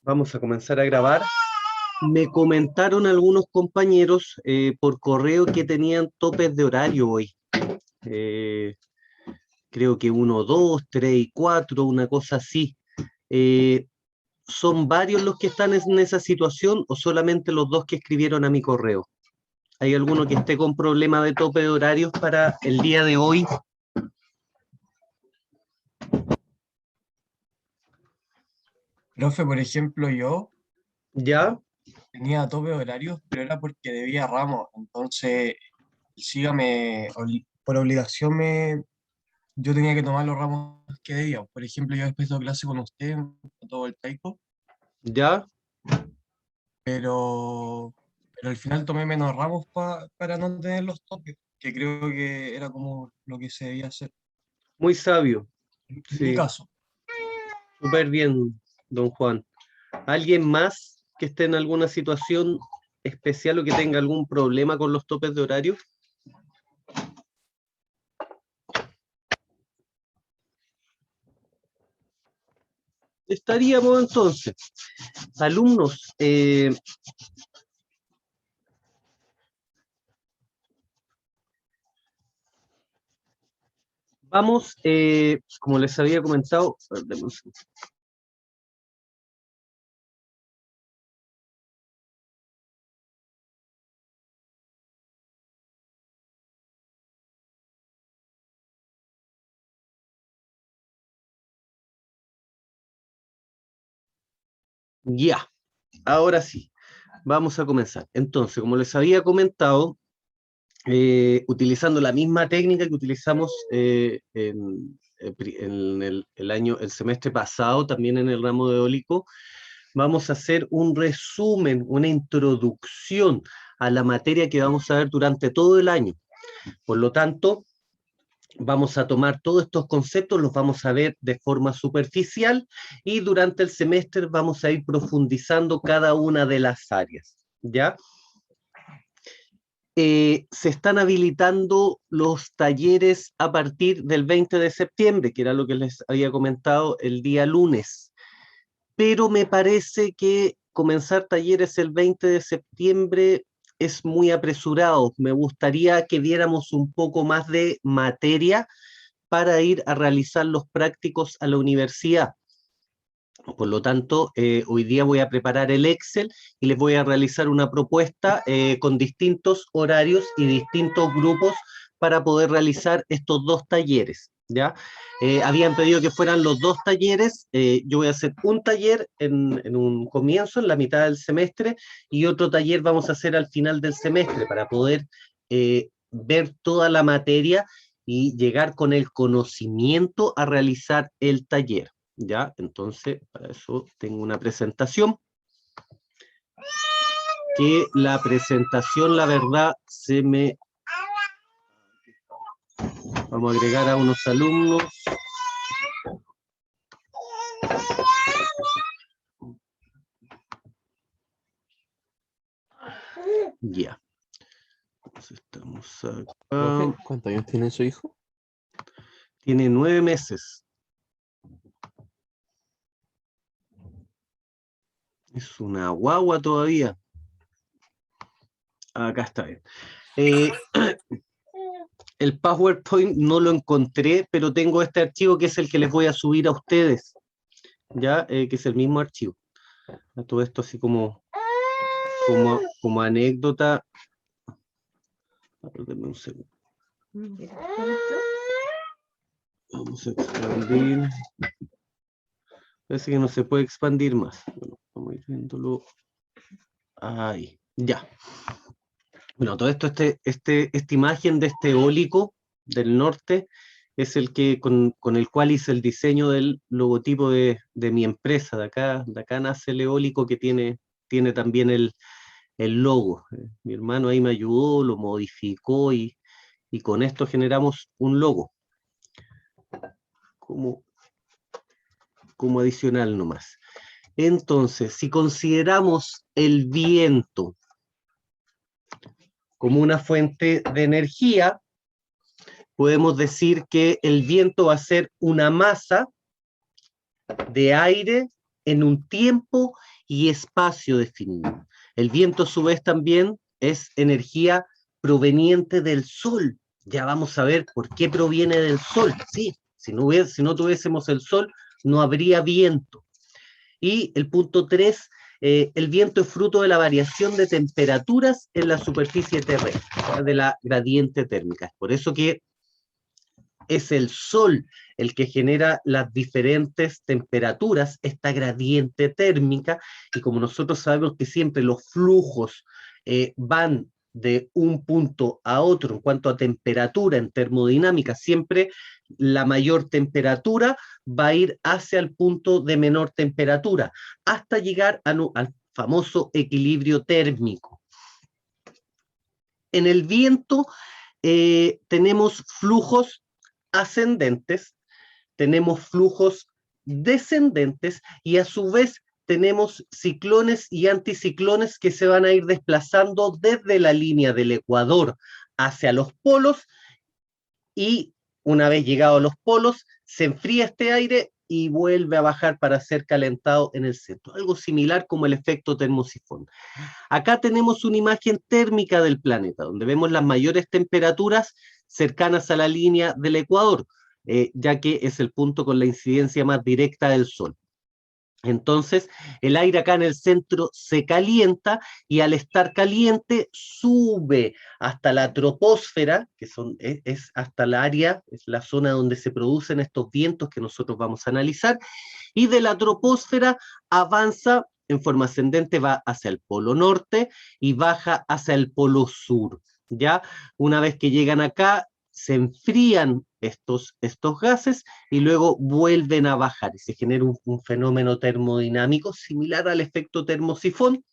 Vamos a comenzar a grabar. Me comentaron algunos compañeros por correo que tenían topes de horario hoy. Creo que 1, 2, 3 y 4, una cosa así. ¿Son varios los que están en esa situación o solamente los dos que escribieron a mi correo? ¿Hay alguno que esté con problema de tope de horarios para el día de hoy? Profe, por ejemplo, yo ¿Ya? tenía tope de horarios, pero era porque debía ramos. Entonces, por obligación yo tenía que tomar los ramos que debía. Por ejemplo, yo después de clase con usted, fotovoltaico, ¿Ya? pero al final tomé menos ramos para no tener los topes, que creo que era como lo que se debía hacer. Muy sabio. En mi Sí, caso, súper bien, don Juan. ¿Alguien más que esté en alguna situación especial o que tenga algún problema con los topes de horario? Estaríamos entonces, alumnos, vamos, como les había comentado, ya, ahora sí, vamos a comenzar. Entonces, como les había comentado, utilizando la misma técnica que utilizamos en el semestre pasado, también en el ramo de eólico, vamos a hacer un resumen, una introducción a la materia que vamos a ver durante todo el año. Por lo tanto, vamos a tomar todos estos conceptos, los vamos a ver de forma superficial y durante el semestre vamos a ir profundizando cada una de las áreas, ¿ya? Se están habilitando los talleres a partir del 20 de septiembre, que era lo que les había comentado el día lunes. Pero me parece que comenzar talleres el 20 de septiembre es muy apresurado. Me gustaría que diéramos un poco más de materia para ir a realizar los prácticos a la universidad. Por lo tanto, hoy día voy a preparar el Excel y les voy a realizar una propuesta con distintos horarios y distintos grupos para poder realizar estos dos talleres, ¿ya? Habían pedido que fueran los dos talleres, yo voy a hacer un taller en un comienzo, en la mitad del semestre, y otro taller vamos a hacer al final del semestre para poder ver toda la materia y llegar con el conocimiento a realizar el taller. ¿Ya? Entonces, para eso tengo una presentación. Que la presentación, la verdad, se me... Vamos a agregar a unos alumnos. Ya. Entonces estamos acá. Profe, ¿cuántos años tiene su hijo? Tiene 9 meses. Es una guagua todavía. Acá está bien. El PowerPoint no lo encontré, pero tengo este archivo que es el que les voy a subir a ustedes, ¿ya? Que es el mismo archivo. A todo esto así como anécdota. Denme un segundo. Vamos a expandir. Parece que no se puede expandir más. Bueno, vamos a ir viéndolo. Ahí, ya. Bueno, todo esto, esta imagen de este eólico del norte es el que con el cual hice el diseño del logotipo de mi empresa. De acá nace el eólico que tiene también el logo. Mi hermano ahí me ayudó, lo modificó y con esto generamos un logo como adicional nomás. Entonces, si consideramos el viento como una fuente de energía, podemos decir que el viento va a ser una masa de aire en un tiempo y espacio definido. El viento, a su vez, también es energía proveniente del sol. Ya vamos a ver por qué proviene del sol. Sí, si no tuviésemos el sol, no habría viento. Y el punto 3, el viento es fruto de la variación de temperaturas en la superficie terrestre, de la gradiente térmica. Es por eso que es el sol el que genera las diferentes temperaturas, esta gradiente térmica, y como nosotros sabemos que siempre los flujos van de un punto a otro en cuanto a temperatura, en termodinámica, siempre la mayor temperatura va a ir hacia el punto de menor temperatura, hasta llegar al famoso equilibrio térmico. En el viento tenemos flujos ascendentes, tenemos flujos descendentes y a su vez tenemos ciclones y anticiclones que se van a ir desplazando desde la línea del ecuador hacia los polos, y una vez llegado a los polos se enfría este aire y vuelve a bajar para ser calentado en el centro. Algo similar como el efecto termosifón. Acá tenemos una imagen térmica del planeta, donde vemos las mayores temperaturas cercanas a la línea del ecuador, ya que es el punto con la incidencia más directa del sol. Entonces, el aire acá en el centro se calienta y al estar caliente sube hasta la troposfera, que es hasta la área, es la zona donde se producen estos vientos que nosotros vamos a analizar, y de la troposfera avanza en forma ascendente, va hacia el polo norte y baja hacia el polo sur. ¿Ya? Una vez que llegan acá, se enfrían estos gases y luego vuelven a bajar y se genera un fenómeno termodinámico similar al efecto termosifón,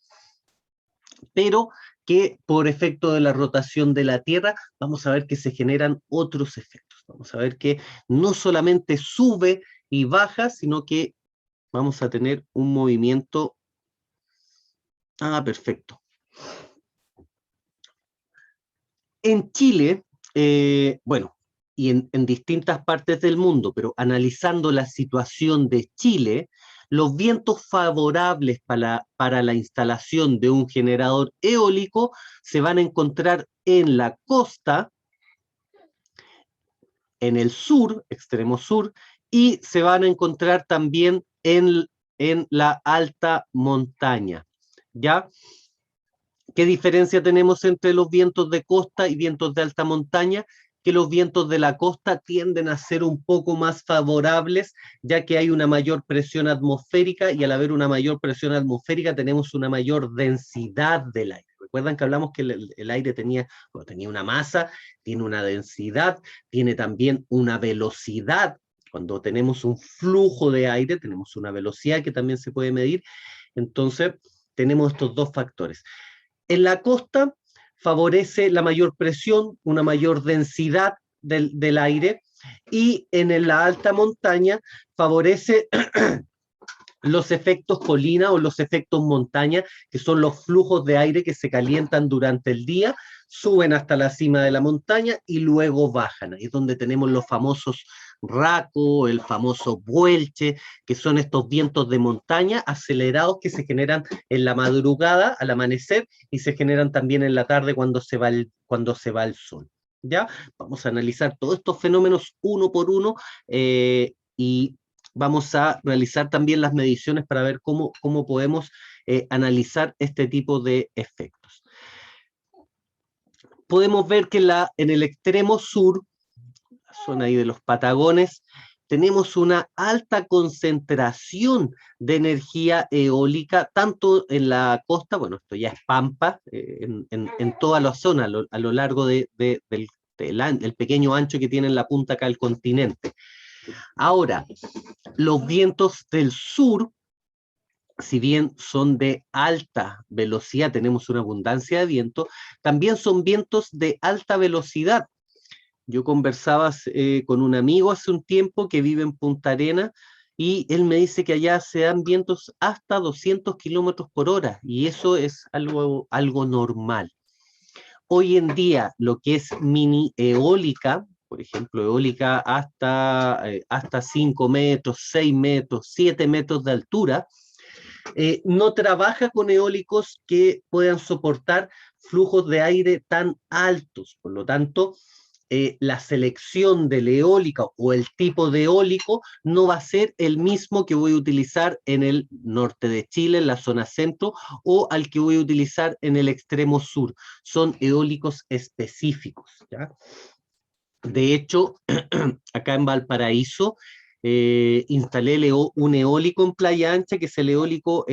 pero que por efecto de la rotación de la Tierra vamos a ver que se generan otros efectos. Vamos a ver que no solamente sube y baja, sino que vamos a tener un movimiento. Perfecto. En Chile, bueno, y en distintas partes del mundo, pero analizando la situación de Chile, los vientos favorables para la instalación de un generador eólico se van a encontrar en la costa, en el sur, extremo sur, y se van a encontrar también en la alta montaña, ¿ya? ¿Qué diferencia tenemos entre los vientos de costa y vientos de alta montaña? Que los vientos de la costa tienden a ser un poco más favorables, ya que hay una mayor presión atmosférica, y al haber una mayor presión atmosférica tenemos una mayor densidad del aire. Recuerdan que hablamos que el aire tenía una masa, tiene una densidad, tiene también una velocidad. Cuando tenemos un flujo de aire, tenemos una velocidad que también se puede medir. Entonces, tenemos estos dos factores. En la costa favorece la mayor presión, una mayor densidad del aire, y en la alta montaña favorece los efectos colina o los efectos montaña, que son los flujos de aire que se calientan durante el día, suben hasta la cima de la montaña y luego bajan. Ahí es donde tenemos los famosos raco, el famoso buelche, que son estos vientos de montaña acelerados que se generan en la madrugada, al amanecer, y se generan también en la tarde cuando se va el sol. ¿Ya? Vamos a analizar todos estos fenómenos uno por uno, y vamos a realizar también las mediciones para ver cómo podemos analizar este tipo de efectos. Podemos ver que en el extremo sur, la zona ahí de los Patagones, tenemos una alta concentración de energía eólica, tanto en la costa, bueno, esto ya es pampa, en toda la zona, a lo largo del pequeño ancho que tiene en la punta acá el continente. Ahora, los vientos del sur, si bien son de alta velocidad, tenemos una abundancia de viento, también son vientos de alta velocidad. Yo conversaba con un amigo hace un tiempo que vive en Punta Arenas, y él me dice que allá se dan vientos hasta 200 kilómetros por hora, y eso es algo normal. Hoy en día, lo que es mini eólica, por ejemplo, eólica hasta 5 metros, 6 metros, 7 metros de altura, no trabaja con eólicos que puedan soportar flujos de aire tan altos. Por lo tanto, la selección de la eólica o el tipo de eólico no va a ser el mismo que voy a utilizar en el norte de Chile, en la zona centro, o al que voy a utilizar en el extremo sur. Son eólicos específicos, ¿ya? De hecho, acá en Valparaíso, instalé un eólico en Playa Ancha, que es el eólico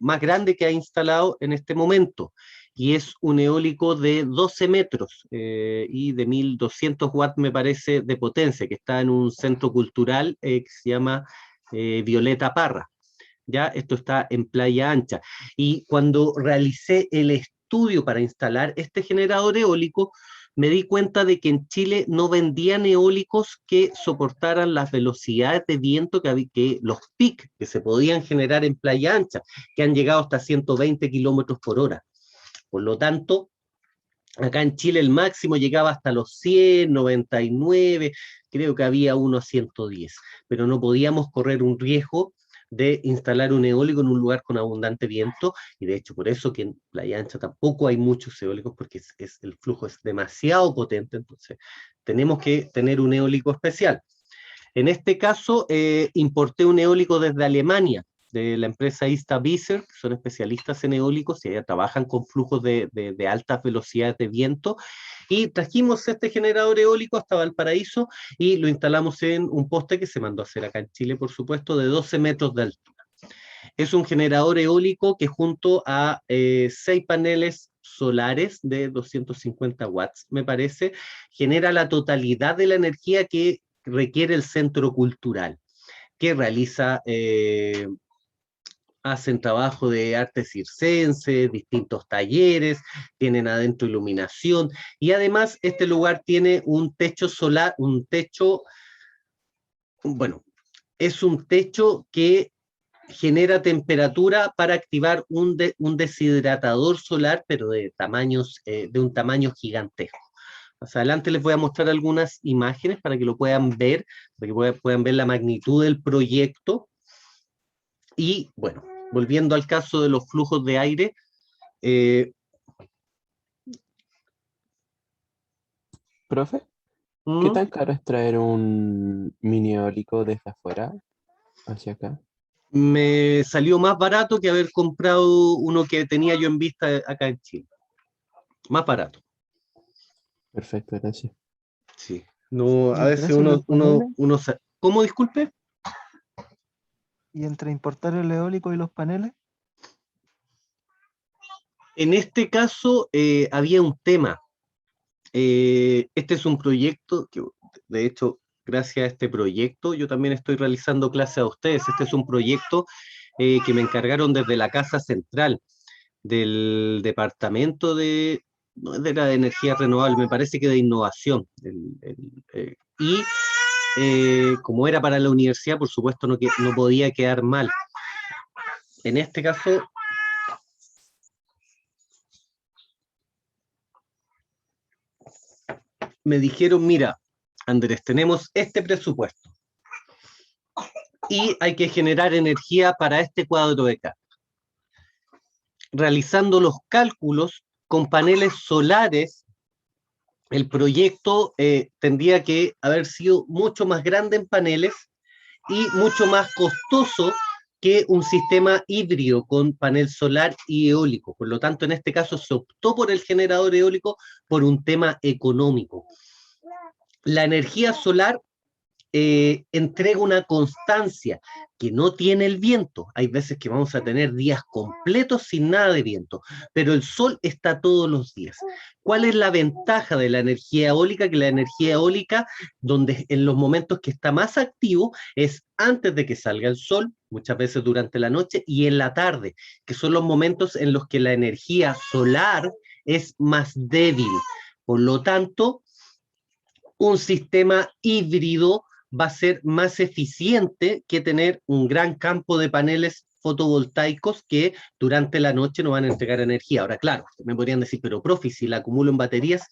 más grande que ha instalado en este momento, y es un eólico de 12 metros y de 1200 watts, me parece, de potencia, que está en un centro cultural que se llama Violeta Parra. ¿Ya? Esto está en Playa Ancha. Y cuando realicé el estudio para instalar este generador eólico, me di cuenta de que en Chile no vendían eólicos que soportaran las velocidades de viento que los PIC que se podían generar en Playa Ancha, que han llegado hasta 120 kilómetros por hora. Por lo tanto, acá en Chile el máximo llegaba hasta los 100, 99, creo que había uno a 110, pero no podíamos correr un riesgo de instalar un eólico en un lugar con abundante viento, y de hecho por eso que en Playa Ancha tampoco hay muchos eólicos, porque el flujo es demasiado potente, entonces tenemos que tener un eólico especial. En este caso, importé un eólico desde Alemania, de la empresa Ista-Visser, que son especialistas en eólicos y allá trabajan con flujos de altas velocidades de viento, y trajimos este generador eólico hasta Valparaíso y lo instalamos en un poste que se mandó a hacer acá en Chile, por supuesto, de 12 metros de altura. Es un generador eólico que junto a 6 paneles solares de 250 watts, me parece, genera la totalidad de la energía que requiere el centro cultural, que realiza, hacen trabajo de arte circense, distintos talleres, tienen adentro iluminación, y además este lugar tiene un techo solar, bueno, es un techo que genera temperatura para activar un deshidratador solar, pero de un tamaño gigantesco. Más adelante les voy a mostrar algunas imágenes para que lo puedan ver, para que puedan ver la magnitud del proyecto. Y bueno, volviendo al caso de los flujos de aire, Profe, ¿qué tan caro es traer un mini eólico desde afuera hacia acá? me salió más barato que haber comprado uno que tenía yo en vista acá en Chile. Más barato, Perfecto, gracias. sí. No, a ¿Y el veces precio de los paneles? ¿Cómo, disculpe? ¿Y entre importar el eólico y los paneles? En este caso había un tema. Este es un proyecto que, de hecho, gracias a este proyecto, yo también estoy realizando clases a ustedes. Este es un proyecto que me encargaron desde la Casa Central del Departamento no es de la energía renovable, me parece que de innovación. Y como era para la universidad, por supuesto, no podía quedar mal. En este caso, me dijeron, mira, Andrés, tenemos este presupuesto y hay que generar energía para este cuadro de acá. Realizando los cálculos con paneles solares, el proyecto tendría que haber sido mucho más grande en paneles y mucho más costoso que un sistema híbrido con panel solar y eólico. Por lo tanto, en este caso se optó por el generador eólico por un tema económico. La energía solar entrega una constancia que no tiene el viento. Hay veces que vamos a tener días completos sin nada de viento, pero el sol está todos los días. ¿Cuál es la ventaja de la energía eólica? Que la energía eólica, donde en los momentos que está más activo, es antes de que salga el sol, muchas veces durante la noche, y en la tarde, que son los momentos en los que la energía solar es más débil. Por lo tanto, un sistema híbrido va a ser más eficiente que tener un gran campo de paneles fotovoltaicos que durante la noche no van a entregar energía. Ahora, claro, me podrían decir, pero profe, si la acumulo en baterías,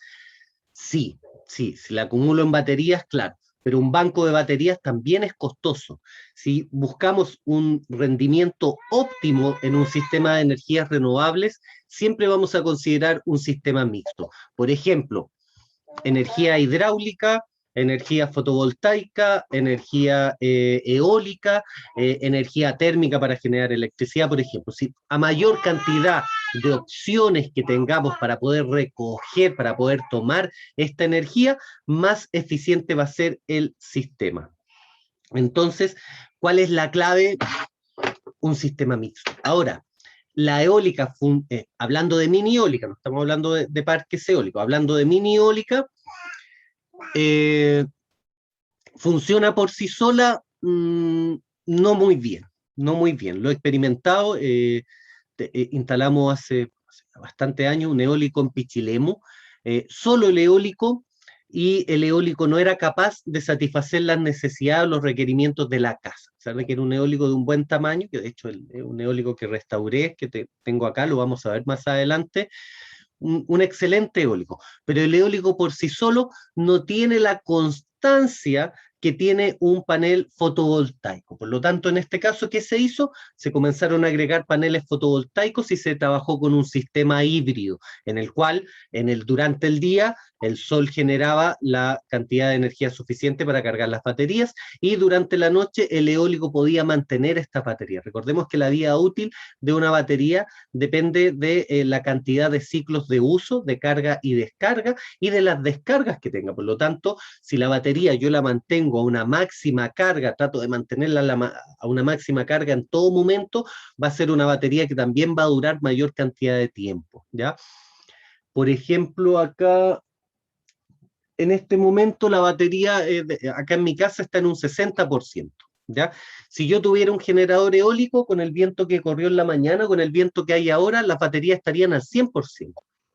sí, si la acumulo en baterías, claro, pero un banco de baterías también es costoso. Si buscamos un rendimiento óptimo en un sistema de energías renovables, siempre vamos a considerar un sistema mixto. Por ejemplo, energía hidráulica, energía fotovoltaica, energía eólica, energía térmica para generar electricidad, por ejemplo. Si a mayor cantidad de opciones que tengamos para poder recoger, para poder tomar esta energía, más eficiente va a ser el sistema. Entonces, ¿cuál es la clave? Un sistema mixto. Ahora, la eólica, hablando de mini eólica, no estamos hablando de parques eólicos, hablando de mini eólica, funciona por sí sola, no muy bien, no muy bien. Lo he experimentado, instalamos hace bastante años un eólico en Pichilemu, solo el eólico, y el eólico no era capaz de satisfacer las necesidades o los requerimientos de la casa. Se requiere un eólico de un buen tamaño, que de hecho es un eólico que restauré, que tengo acá, lo vamos a ver más adelante, un excelente eólico, pero el eólico por sí solo no tiene la constancia que tiene un panel fotovoltaico. Por lo tanto, en este caso, ¿qué se hizo? Se comenzaron a agregar paneles fotovoltaicos y se trabajó con un sistema híbrido, en el cual durante el día el sol generaba la cantidad de energía suficiente para cargar las baterías y durante la noche el eólico podía mantener esta batería. Recordemos que la vida útil de una batería depende de la cantidad de ciclos de uso, de carga y descarga, y de las descargas que tenga. Por lo tanto, si la batería yo la mantengo a una máxima carga, trato de mantenerla a una máxima carga en todo momento, va a ser una batería que también va a durar mayor cantidad de tiempo, ¿ya? Por ejemplo, acá, en este momento, la batería, acá en mi casa está en un 60%. ¿Ya? Si yo tuviera un generador eólico, con el viento que corrió en la mañana, con el viento que hay ahora, las baterías estarían al 100%.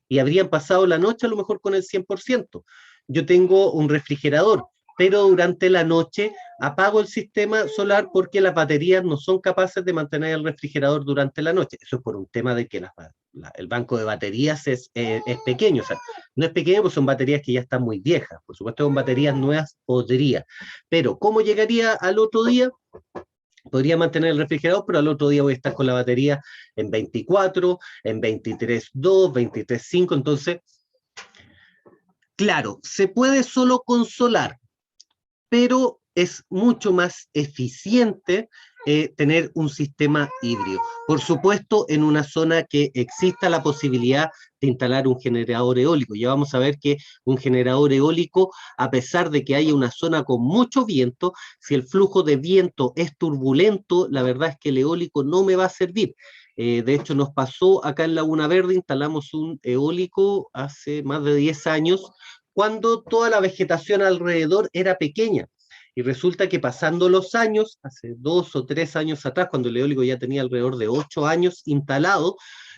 Y habrían pasado la noche a lo mejor con el 100%. Yo tengo un refrigerador, pero durante la noche apago el sistema solar porque las baterías no son capaces de mantener el refrigerador durante la noche. Eso es por un tema de que el banco de baterías es pequeño. O sea, no es pequeño porque son baterías que ya están muy viejas. Por supuesto, con baterías nuevas podría. Pero, ¿cómo llegaría al otro día? Podría mantener el refrigerador, pero al otro día voy a estar con la batería en 24, en 23.2, 23.5. Entonces, claro, se puede solo con solar, pero es mucho más eficiente tener un sistema híbrido. Por supuesto, en una zona que exista la posibilidad de instalar un generador eólico. Ya vamos a ver que un generador eólico, a pesar de que haya una zona con mucho viento, si el flujo de viento es turbulento, la verdad es que el eólico no me va a servir. De hecho, nos pasó acá en Laguna Verde, instalamos un eólico hace más de 10 años, cuando toda la vegetación alrededor era pequeña. Y resulta que pasando los años, hace 2 o 3 años atrás, cuando el eólico ya tenía alrededor de 8 años instalado,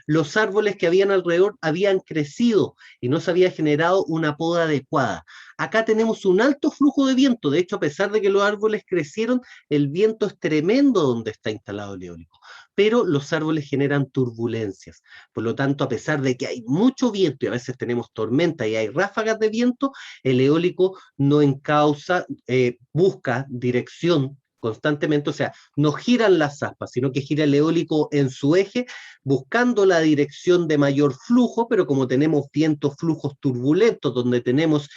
los árboles que habían alrededor habían crecido y no se había generado una poda adecuada. Acá tenemos un alto flujo de viento, de hecho, a pesar de que los árboles crecieron, el viento es tremendo donde está instalado el eólico, pero los árboles generan turbulencias. Por lo tanto, a pesar de que hay mucho viento y a veces tenemos tormenta y hay ráfagas de viento, el eólico no encausa, busca dirección constantemente, o sea, no giran las aspas, sino que gira el eólico en su eje, buscando la dirección de mayor flujo, pero como tenemos vientos, flujos turbulentos, donde tenemos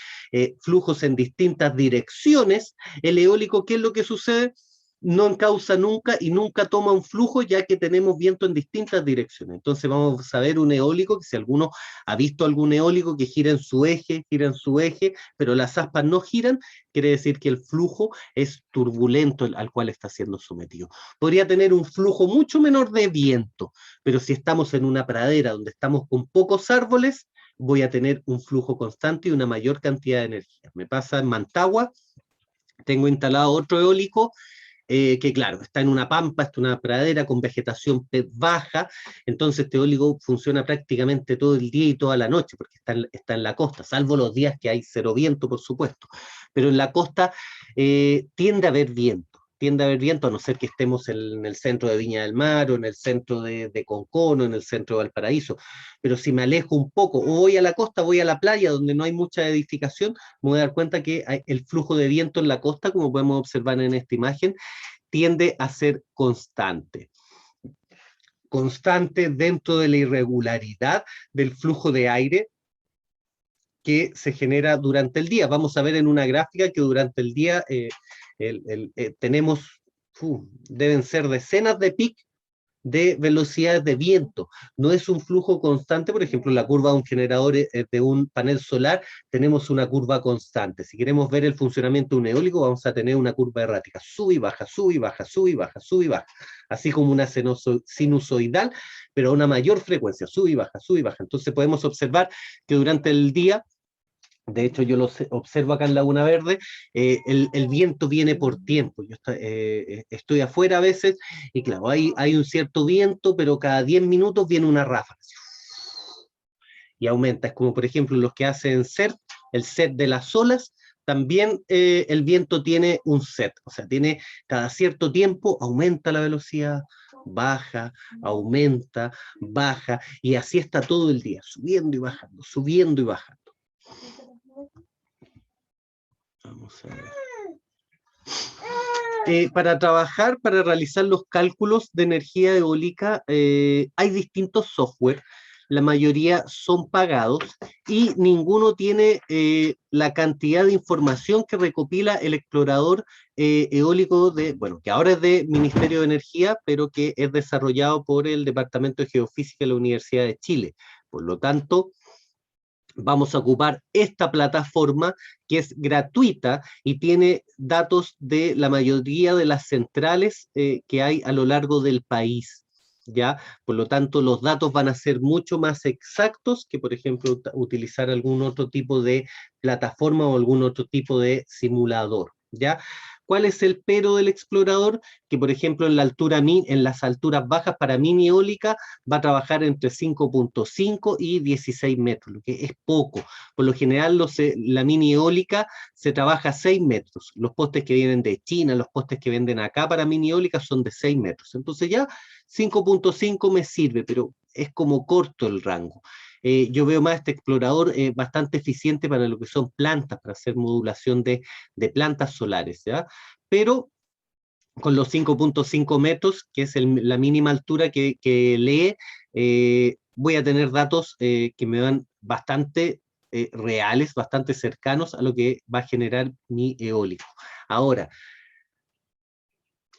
flujos en distintas direcciones, el eólico, ¿qué es lo que sucede? No encausa nunca y nunca toma un flujo, ya que tenemos viento en distintas direcciones. Entonces vamos a ver un eólico, que si alguno ha visto algún eólico que gira en su eje, pero las aspas no giran, quiere decir que el flujo es turbulento al cual está siendo sometido. Podría tener un flujo mucho menor de viento, pero si estamos en una pradera donde estamos con pocos árboles, voy a tener un flujo constante y una mayor cantidad de energía. Me pasa en Mantagua, tengo instalado otro eólico, que claro, está en una pampa, está en una pradera con vegetación baja, entonces este eólico funciona prácticamente todo el día y toda la noche, porque está en la costa, salvo los días que hay cero viento, por supuesto, pero en la costa tiende a haber viento. tiende a haber viento, a no ser que estemos en el centro de Viña del Mar, o en el centro de Concón, o en el centro de Valparaíso. Pero si me alejo un poco, o voy a la costa, voy a la playa, donde no hay mucha edificación, me voy a dar cuenta que el flujo de viento en la costa, como podemos observar en esta imagen, tiende a ser constante. Constante dentro de la irregularidad del flujo de aire que se genera durante el día. Vamos a ver en una gráfica que durante el día tenemos, deben ser decenas de picos de velocidades de viento. No es un flujo constante. Por ejemplo, la curva de un generador de un panel solar, tenemos una curva constante. Si queremos ver el funcionamiento de un eólico, vamos a tener una curva errática, sube y baja, sube y baja, sube y baja, sube y baja, así como una sinusoidal, pero a una mayor frecuencia, sube y baja, sube y baja. Entonces podemos observar que durante el día, de hecho yo lo observo acá en Laguna Verde, el viento viene por tiempo. Yo estoy afuera a veces, y claro, hay un cierto viento, pero cada 10 minutos viene una ráfaga, y aumenta. Es como, por ejemplo, los que hacen surf, el set de las olas, también el viento tiene un set, o sea, tiene cada cierto tiempo, aumenta la velocidad, baja, aumenta, baja, y así está todo el día, subiendo y bajando, subiendo y bajando. Vamos a ver. Para trabajar, para realizar los cálculos de energía eólica, hay distintos software. La mayoría son pagados y ninguno tiene la cantidad de información que recopila el explorador eólico que ahora es de Ministerio de Energía, pero que es desarrollado por el Departamento de Geofísica de la Universidad de Chile. Por lo tanto, vamos a ocupar esta plataforma que es gratuita y tiene datos de la mayoría de las centrales que hay a lo largo del país, ¿ya? Por lo tanto, los datos van a ser mucho más exactos que, por ejemplo, utilizar algún otro tipo de plataforma o algún otro tipo de simulador, ¿ya? ¿Cuál es el pero del explorador? Que, por ejemplo, en las alturas bajas para mini eólica va a trabajar entre 5.5 y 16 metros, lo que es poco. Por lo general, la mini eólica se trabaja a 6 metros. Los postes que vienen de China, los postes que venden acá para mini eólica son de 6 metros. Entonces ya 5.5 me sirve, pero es como corto el rango. Yo veo más este explorador bastante eficiente para lo que son plantas, para hacer modulación de plantas solares, ¿ya? Pero con los 5.5 metros, que es la mínima altura que lee, voy a tener datos que me van bastante reales, bastante cercanos a lo que va a generar mi eólico. Ahora,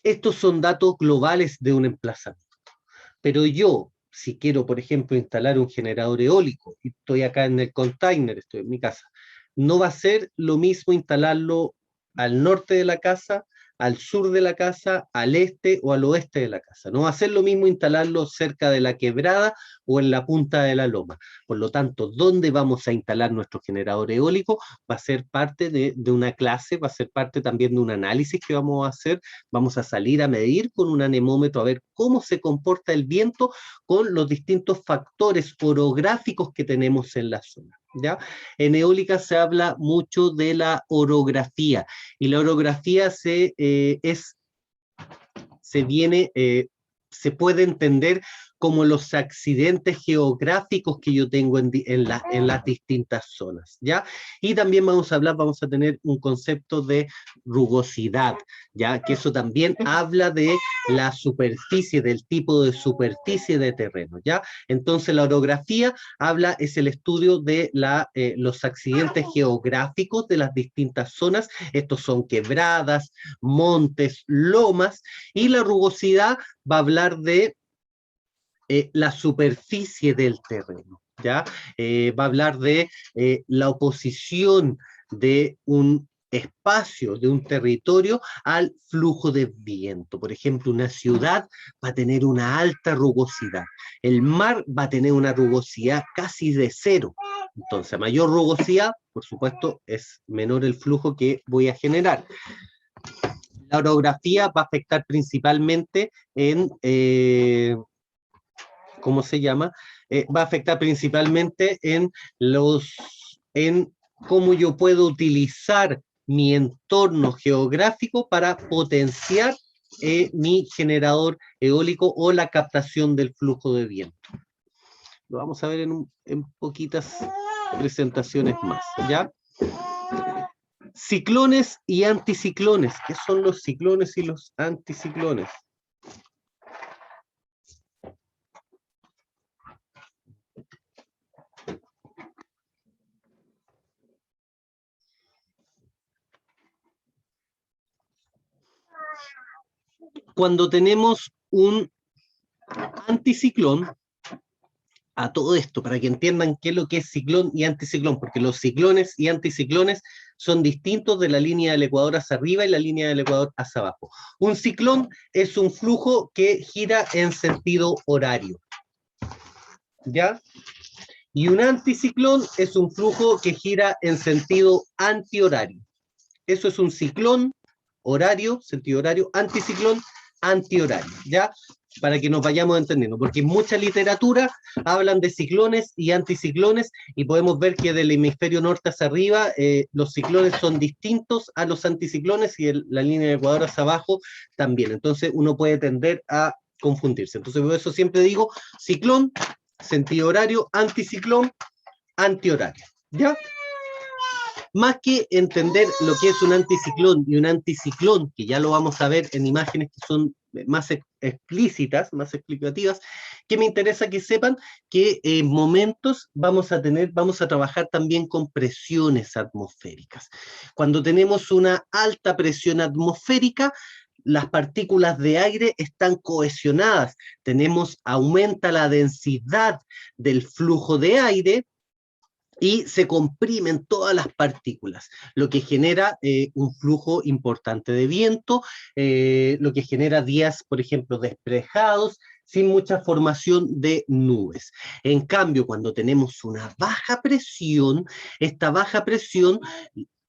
estos son datos globales de un emplazamiento, pero yo, si quiero, por ejemplo, instalar un generador eólico, y estoy acá en el container, estoy en mi casa, no va a ser lo mismo instalarlo al norte de la casa, al sur de la casa, al este o al oeste de la casa. No va a ser lo mismo instalarlo cerca de la quebrada o en la punta de la loma. Por lo tanto, ¿dónde vamos a instalar nuestro generador eólico? Va a ser parte de una clase, va a ser parte también de un análisis que vamos a hacer. Vamos a salir a medir con un anemómetro a ver cómo se comporta el viento con los distintos factores orográficos que tenemos en la zona, ¿ya? En eólica se habla mucho de la orografía, y la orografía se puede entender como los accidentes geográficos que yo tengo en las distintas zonas, ¿ya? Y también vamos a tener un concepto de rugosidad, ¿ya? Que eso también habla de la superficie, del tipo de superficie de terreno, ¿ya? Entonces la orografía es el estudio de los accidentes geográficos de las distintas zonas. Estos son quebradas, montes, lomas, y la rugosidad va a hablar de la superficie del terreno, ¿ya? Va a hablar de la oposición de un espacio, de un territorio al flujo de viento. Por ejemplo, una ciudad va a tener una alta rugosidad. El mar va a tener una rugosidad casi de cero. Entonces, a mayor rugosidad, por supuesto, es menor el flujo que voy a generar. La orografía va a afectar principalmente ¿cómo se llama? Va a afectar principalmente en cómo yo puedo utilizar mi entorno geográfico para potenciar mi generador eólico o la captación del flujo de viento. Lo vamos a ver en poquitas presentaciones más, ¿ya? Ciclones y anticiclones. ¿Qué son los ciclones y los anticiclones? Cuando tenemos un anticiclón, a todo esto, para que entiendan qué es lo que es ciclón y anticiclón, porque los ciclones y anticiclones son distintos de la línea del ecuador hacia arriba y la línea del ecuador hacia abajo. Un ciclón es un flujo que gira en sentido horario, ¿ya? Y un anticiclón es un flujo que gira en sentido antihorario. Eso es un ciclón horario, sentido horario, anticiclón, antihorario, ¿ya? Para que nos vayamos entendiendo, porque en mucha literatura hablan de ciclones y anticiclones, y podemos ver que del hemisferio norte hacia arriba, los ciclones son distintos a los anticiclones, y la línea de Ecuador hacia abajo también. Entonces uno puede tender a confundirse. Entonces por eso siempre digo ciclón, sentido horario, anticiclón, antihorario, ¿ya? Más que entender lo que es un anticiclón y un anticiclón, que ya lo vamos a ver en imágenes que son más explícitas, más explicativas, que me interesa que sepan que en momentos vamos a trabajar también con presiones atmosféricas. Cuando tenemos una alta presión atmosférica, las partículas de aire están cohesionadas, aumenta la densidad del flujo de aire, y se comprimen todas las partículas, lo que genera un flujo importante de viento, lo que genera días, por ejemplo, despejados, sin mucha formación de nubes. En cambio, cuando tenemos una baja presión, esta baja presión,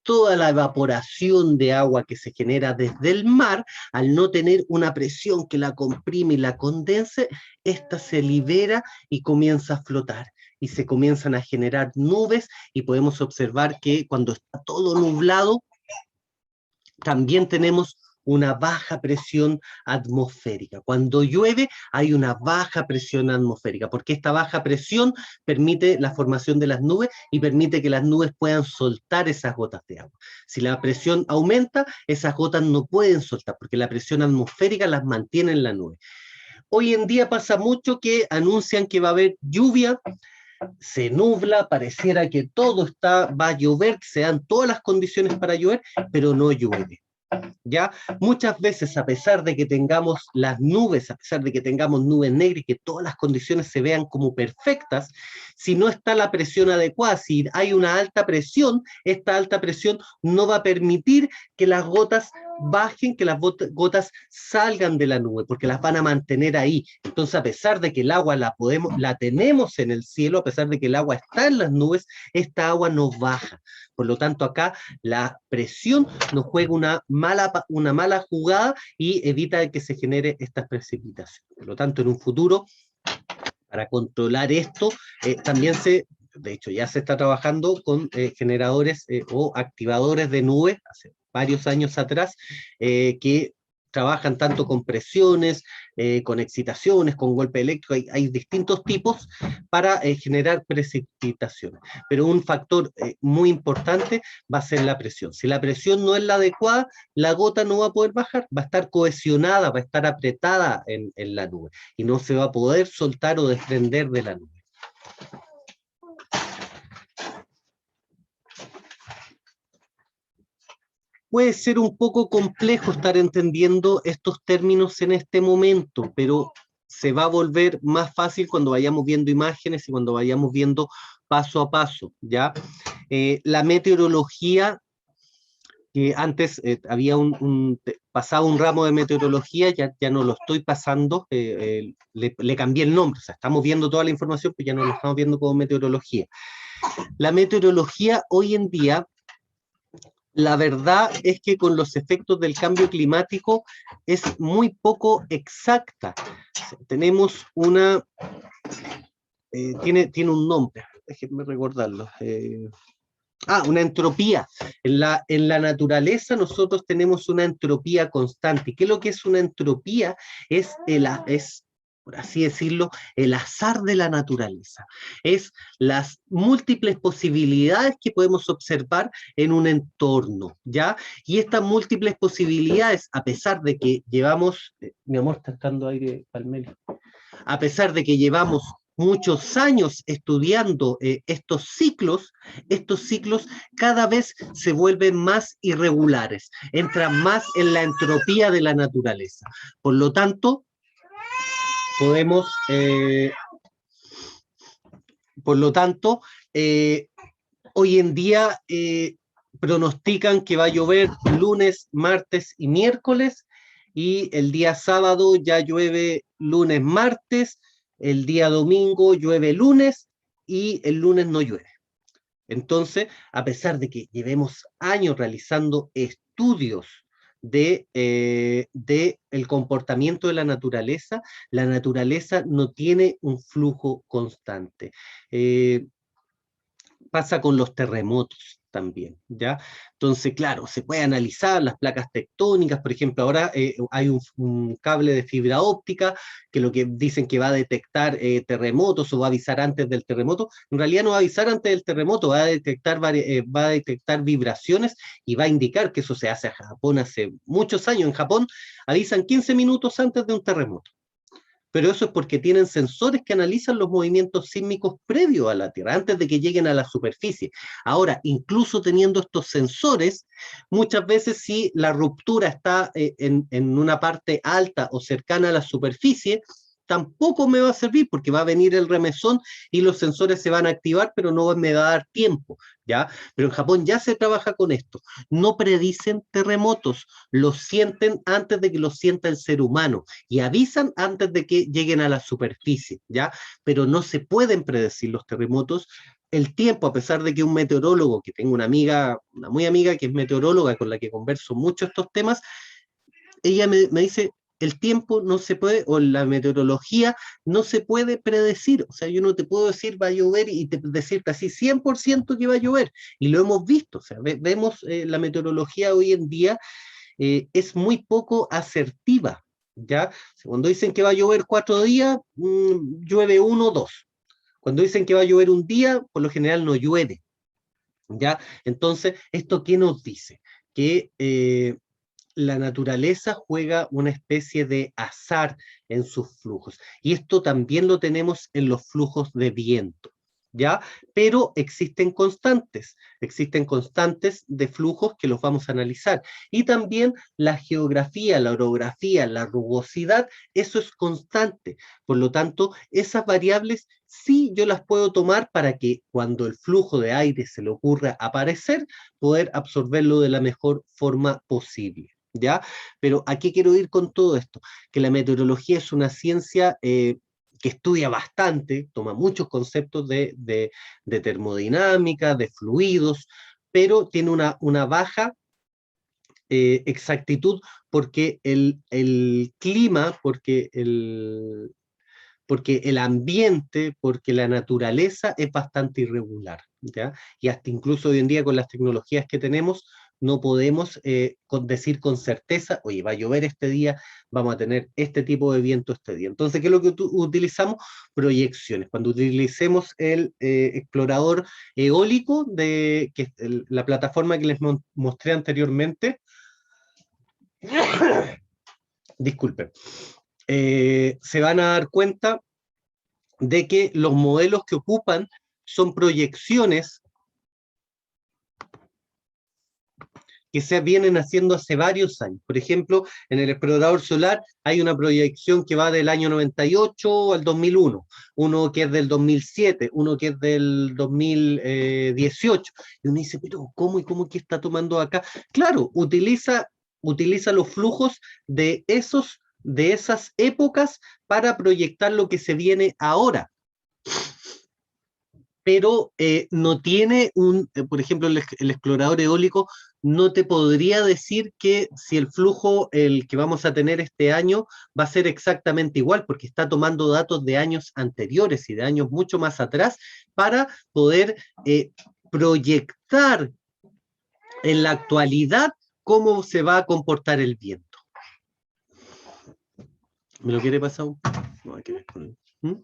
toda la evaporación de agua que se genera desde el mar, al no tener una presión que la comprime y la condense, esta se libera y comienza a flotar, y se comienzan a generar nubes, y podemos observar que cuando está todo nublado, también tenemos una baja presión atmosférica. Cuando llueve hay una baja presión atmosférica, porque esta baja presión permite la formación de las nubes y permite que las nubes puedan soltar esas gotas de agua. Si la presión aumenta, esas gotas no pueden soltar, porque la presión atmosférica las mantiene en la nube. Hoy en día pasa mucho que anuncian que va a haber lluvia, se nubla, pareciera que todo va a llover, que se dan todas las condiciones para llover, pero no llueve. ¿Ya? Muchas veces, a pesar de que tengamos las nubes, a pesar de que tengamos nubes negras y que todas las condiciones se vean como perfectas, si no está la presión adecuada, si hay una alta presión, esta alta presión no va a permitir que las gotas bajen, que las gotas salgan de la nube, porque las van a mantener ahí. Entonces, a pesar de que el agua la tenemos en el cielo, a pesar de que el agua está en las nubes, esta agua no baja. Por lo tanto, acá la presión nos juega una mala jugada y evita que se genere estas precipitaciones. Por lo tanto, en un futuro, para controlar esto, de hecho ya se está trabajando con generadores o activadores de nubes, hace varios años atrás, que trabajan tanto con presiones, con excitaciones, con golpe eléctrico, hay distintos tipos para generar precipitaciones. Pero un factor muy importante va a ser la presión. Si la presión no es la adecuada, la gota no va a poder bajar, va a estar cohesionada, va a estar apretada en la nube, y no se va a poder soltar o desprender de la nube. Puede ser un poco complejo estar entendiendo estos términos en este momento, pero se va a volver más fácil cuando vayamos viendo imágenes y cuando vayamos viendo paso a paso, ¿ya? La meteorología, que antes pasaba un ramo de meteorología, ya no lo estoy pasando, le cambié el nombre, o sea, estamos viendo toda la información, pero ya no lo estamos viendo como meteorología. La meteorología hoy en día, la verdad es que con los efectos del cambio climático es muy poco exacta. Tenemos tiene un nombre, déjenme recordarlo. Una entropía. En la naturaleza nosotros tenemos una entropía constante. ¿Qué es lo que es una entropía? Es, por así decirlo, el azar de la naturaleza. Es las múltiples posibilidades que podemos observar en un entorno, ¿ya? Y estas múltiples posibilidades, a pesar de que llevamos... mi amor, está entrando aire, Palmeli. A pesar de que llevamos muchos años estudiando estos ciclos cada vez se vuelven más irregulares, entran más en la entropía de la naturaleza. Por lo tanto, podemos, por lo tanto, hoy en día pronostican que va a llover lunes, martes y miércoles, y el día sábado ya llueve lunes, martes, el día domingo llueve lunes y el lunes no llueve. Entonces, a pesar de que llevemos años realizando estudios de el comportamiento de la naturaleza no tiene un flujo constante. Pasa con los terremotos también, ¿ya? Entonces, claro, se puede analizar las placas tectónicas, por ejemplo, ahora hay un cable de fibra óptica que lo que dicen que va a detectar terremotos o va a avisar antes del terremoto, en realidad no va a avisar antes del terremoto, va a detectar vibraciones y va a indicar que eso se hace en Japón hace muchos años. En Japón avisan 15 minutos antes de un terremoto, pero eso es porque tienen sensores que analizan los movimientos sísmicos previos a la Tierra, antes de que lleguen a la superficie. Ahora, incluso teniendo estos sensores, muchas veces si la ruptura está en una parte alta o cercana a la superficie, tampoco me va a servir porque va a venir el remesón y los sensores se van a activar, pero no me va a dar tiempo, ¿ya? Pero en Japón ya se trabaja con esto. No predicen terremotos, los sienten antes de que los sienta el ser humano y avisan antes de que lleguen a la superficie, ¿ya? Pero no se pueden predecir los terremotos. El tiempo, a pesar de que un meteorólogo, que tengo una amiga, una muy amiga que es meteoróloga con la que converso mucho estos temas, ella me dice, el tiempo no se puede, o la meteorología no se puede predecir. O sea, yo no te puedo decir va a llover y decirte así 100% que va a llover. Y lo hemos visto. O sea, vemos la meteorología hoy en día es muy poco asertiva, ¿ya? Cuando dicen que va a llover 4 días, llueve 1 o 2. Cuando dicen que va a llover un día, por lo general no llueve, ¿ya? Entonces, ¿esto qué nos dice? Que la naturaleza juega una especie de azar en sus flujos. Y esto también lo tenemos en los flujos de viento, ¿ya? Pero existen constantes de flujos que los vamos a analizar. Y también la geografía, la orografía, la rugosidad, eso es constante. Por lo tanto, esas variables sí yo las puedo tomar para que cuando el flujo de aire se le ocurra aparecer, poder absorberlo de la mejor forma posible. ¿Ya? Pero ¿a qué quiero ir con todo esto? Que la meteorología es una ciencia que estudia bastante, toma muchos conceptos de termodinámica, de fluidos, pero tiene una baja exactitud porque el clima, porque el ambiente, porque la naturaleza es bastante irregular, ¿ya? Y hasta incluso hoy en día con las tecnologías que tenemos, no podemos decir con certeza, oye, va a llover este día, vamos a tener este tipo de viento este día. Entonces, ¿qué es lo que utilizamos? Proyecciones. Cuando utilicemos el explorador eólico, que es la plataforma que les mostré anteriormente, disculpen, se van a dar cuenta de que los modelos que ocupan son proyecciones que se vienen haciendo hace varios años. Por ejemplo, en el explorador solar hay una proyección que va del año 98 al 2001, uno que es del 2007, uno que es del 2018. Y uno dice, pero ¿cómo y cómo que está tomando acá? Claro, utiliza los flujos de esas épocas para proyectar lo que se viene ahora. Pero no tiene por ejemplo, el explorador eólico no te podría decir que si el flujo, el que vamos a tener este año, va a ser exactamente igual, porque está tomando datos de años anteriores y de años mucho más atrás para poder proyectar proyectar en la actualidad cómo se va a comportar el viento. ¿Me lo quiere pasar? No, hay que ver con él.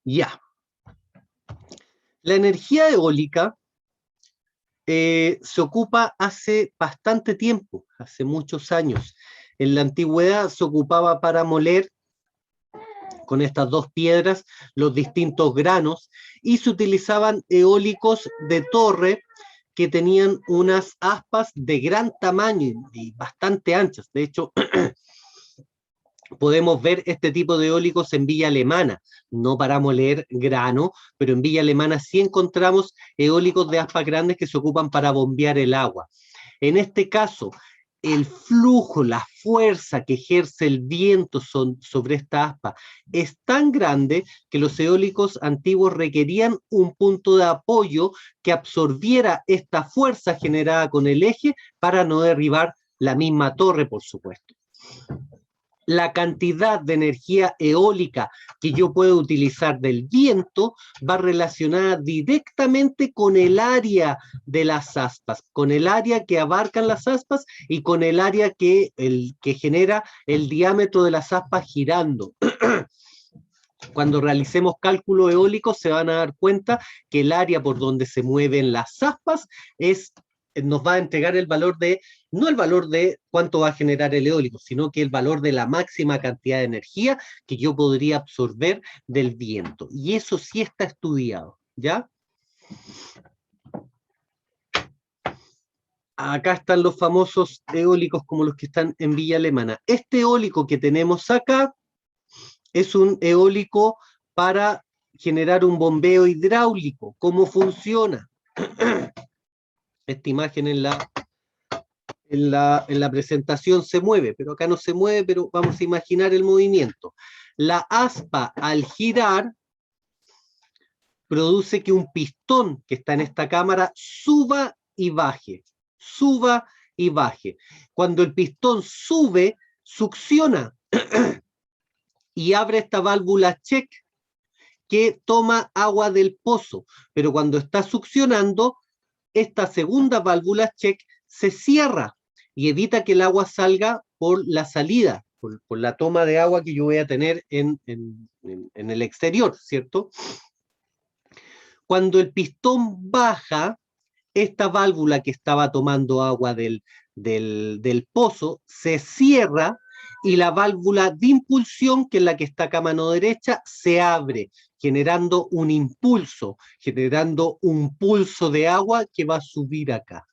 Ya. La energía eólica se ocupa hace bastante tiempo, hace muchos años. En la antigüedad se ocupaba para moler con estas dos piedras los distintos granos y se utilizaban eólicos de torre que tenían unas aspas de gran tamaño y bastante anchas. De hecho, podemos ver este tipo de eólicos en Villa Alemana, no para moler grano, pero en Villa Alemana sí encontramos eólicos de aspas grandes que se ocupan para bombear el agua. En este caso, el flujo, la fuerza que ejerce el viento sobre esta aspa es tan grande que los eólicos antiguos requerían un punto de apoyo que absorbiera esta fuerza generada con el eje para no derribar la misma torre, por supuesto. La cantidad de energía eólica que yo puedo utilizar del viento va relacionada directamente con el área de las aspas, con el área que abarcan las aspas y con el área que genera el diámetro de las aspas girando. Cuando realicemos cálculo eólico se van a dar cuenta que el área por donde se mueven las aspas nos va a entregar el valor de, no el valor de cuánto va a generar el eólico, sino que el valor de la máxima cantidad de energía que yo podría absorber del viento. Y eso sí está estudiado, ¿ya? Acá están los famosos eólicos como los que están en Villa Alemana. Este eólico que tenemos acá es un eólico para generar un bombeo hidráulico. ¿Cómo funciona? Esta imagen en la presentación se mueve, pero acá no se mueve, pero vamos a imaginar el movimiento. La aspa al girar produce que un pistón que está en esta cámara suba y baje, suba y baje. Cuando el pistón sube, succiona y abre esta válvula check que toma agua del pozo, pero cuando está succionando, esta segunda válvula check se cierra y evita que el agua salga por la salida, por la toma de agua que yo voy a tener en el exterior, ¿cierto? Cuando el pistón baja, esta válvula que estaba tomando agua del pozo se cierra y la válvula de impulsión, que es la que está acá a mano derecha, se abre, generando un impulso, generando un pulso de agua que va a subir acá.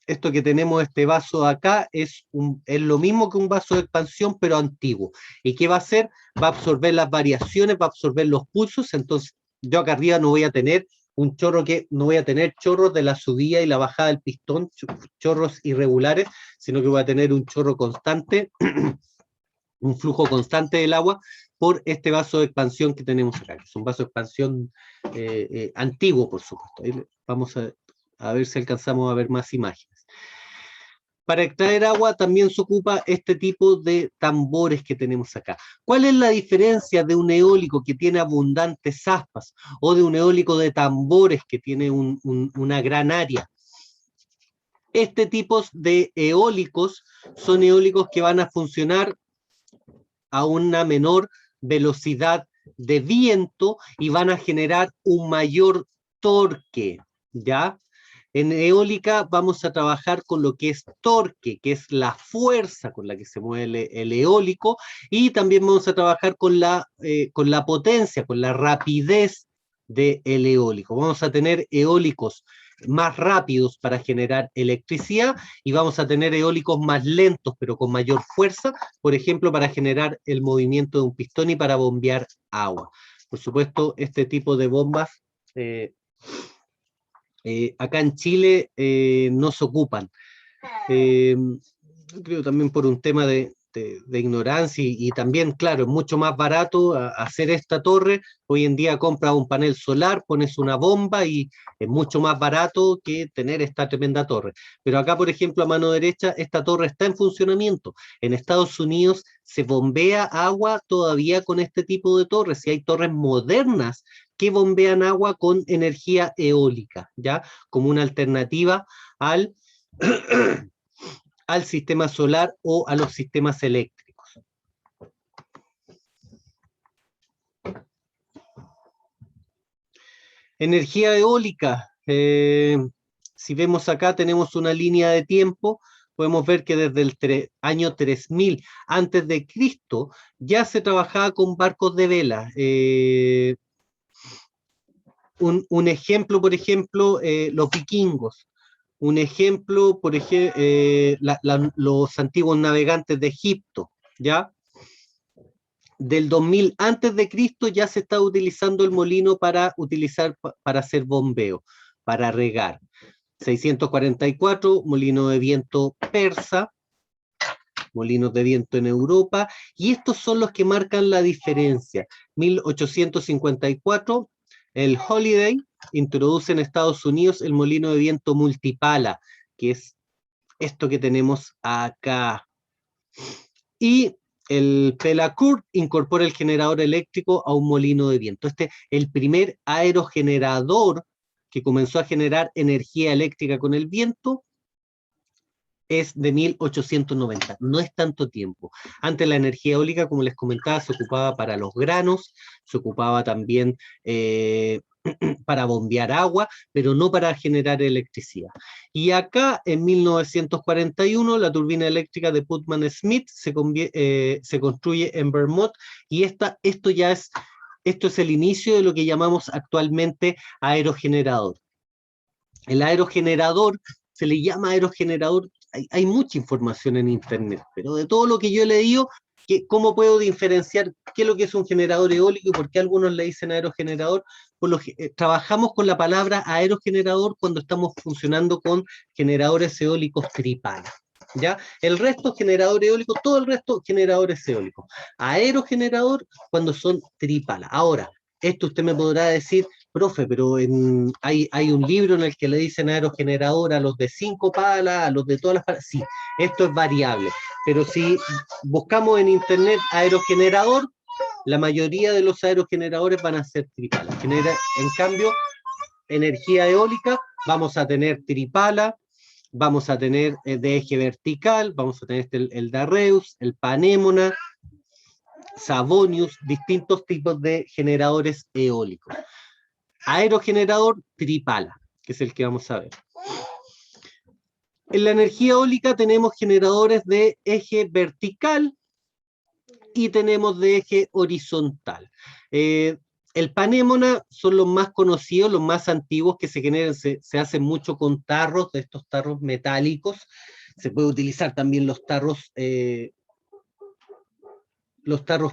Esto que tenemos, este vaso acá, es lo mismo que un vaso de expansión, pero antiguo. ¿Y qué va a hacer? Va a absorber las variaciones, va a absorber los pulsos, entonces yo acá arriba no voy a tener no voy a tener chorros de la subida y la bajada del pistón, chorros irregulares, sino que voy a tener un chorro constante, un flujo constante del agua por este vaso de expansión que tenemos acá, que es un vaso de expansión antiguo, por supuesto. Ahí vamos a ver si alcanzamos a ver más imágenes. Para extraer agua también se ocupa este tipo de tambores que tenemos acá. ¿Cuál es la diferencia de un eólico que tiene abundantes aspas o de un eólico de tambores que tiene una gran área? Este tipo de eólicos son eólicos que van a funcionar a una menor velocidad de viento y van a generar un mayor torque, ¿ya? En eólica vamos a trabajar con lo que es torque, que es la fuerza con la que se mueve el eólico, y también vamos a trabajar con la potencia, con la rapidez del eólico. Vamos a tener eólicos más rápidos para generar electricidad y vamos a tener eólicos más lentos pero con mayor fuerza, por ejemplo, para generar el movimiento de un pistón y para bombear agua. Por supuesto, este tipo de bombas acá en Chile no se ocupan. Creo también por un tema de ignorancia y también, claro, es mucho más barato hacer esta torre. Hoy en día compras un panel solar, pones una bomba y es mucho más barato que tener esta tremenda torre. Pero acá, por ejemplo, a mano derecha, esta torre está en funcionamiento. En Estados Unidos se bombea agua todavía con este tipo de torres y hay torres modernas que bombean agua con energía eólica, ¿ya? Como una alternativa al, al sistema solar o a los sistemas eléctricos. Energía eólica. Si vemos acá, tenemos una línea de tiempo. Podemos ver que desde el año 3000 antes de Cristo ya se trabajaba con barcos de vela. Un ejemplo, por ejemplo, los vikingos. Un ejemplo, por ejemplo, los antiguos navegantes de Egipto, ¿ya? Del 2000 antes de Cristo ya se está utilizando el molino para hacer bombeo, para regar. 644, molino de viento persa, molinos de viento en Europa, y estos son los que marcan la diferencia. 1854, el Holiday introduce en Estados Unidos el molino de viento multipala, que es esto que tenemos acá. Y el Pelacourt incorpora el generador eléctrico a un molino de viento. Este es el primer aerogenerador que comenzó a generar energía eléctrica con el viento, es de 1890, no es tanto tiempo. Antes la energía eólica, como les comentaba, se ocupaba para los granos, se ocupaba también para bombear agua, pero no para generar electricidad. Y acá, en 1941, la turbina eléctrica de Putnam Smith se construye en Vermont, y esto es el inicio de lo que llamamos actualmente aerogenerador. El aerogenerador se le llama aerogenerador, hay mucha información en internet, pero de todo lo que yo he leído, ¿cómo puedo diferenciar qué es lo que es un generador eólico y por qué algunos le dicen aerogenerador? Trabajamos con la palabra aerogenerador cuando estamos funcionando con generadores eólicos tripala, ¿ya? El resto generador eólico, todo el resto generadores eólicos. Aerogenerador cuando son tripala. Ahora, esto usted me podrá decir, profe, pero hay un libro en el que le dicen aerogenerador a los de 5 palas, a los de todas las palas. Sí, esto es variable, pero si buscamos en internet aerogenerador, la mayoría de los aerogeneradores van a ser tripala. En cambio, energía eólica, vamos a tener tripala, vamos a tener de eje vertical, vamos a tener el Darreus, el Panémona, Savonius, distintos tipos de generadores eólicos. Aerogenerador tripala, que es el que vamos a ver. En la energía eólica tenemos generadores de eje vertical y tenemos de eje horizontal. El Panémona son los más conocidos, los más antiguos que se generan, se hacen mucho con tarros, de estos tarros metálicos. Se puede utilizar también los tarros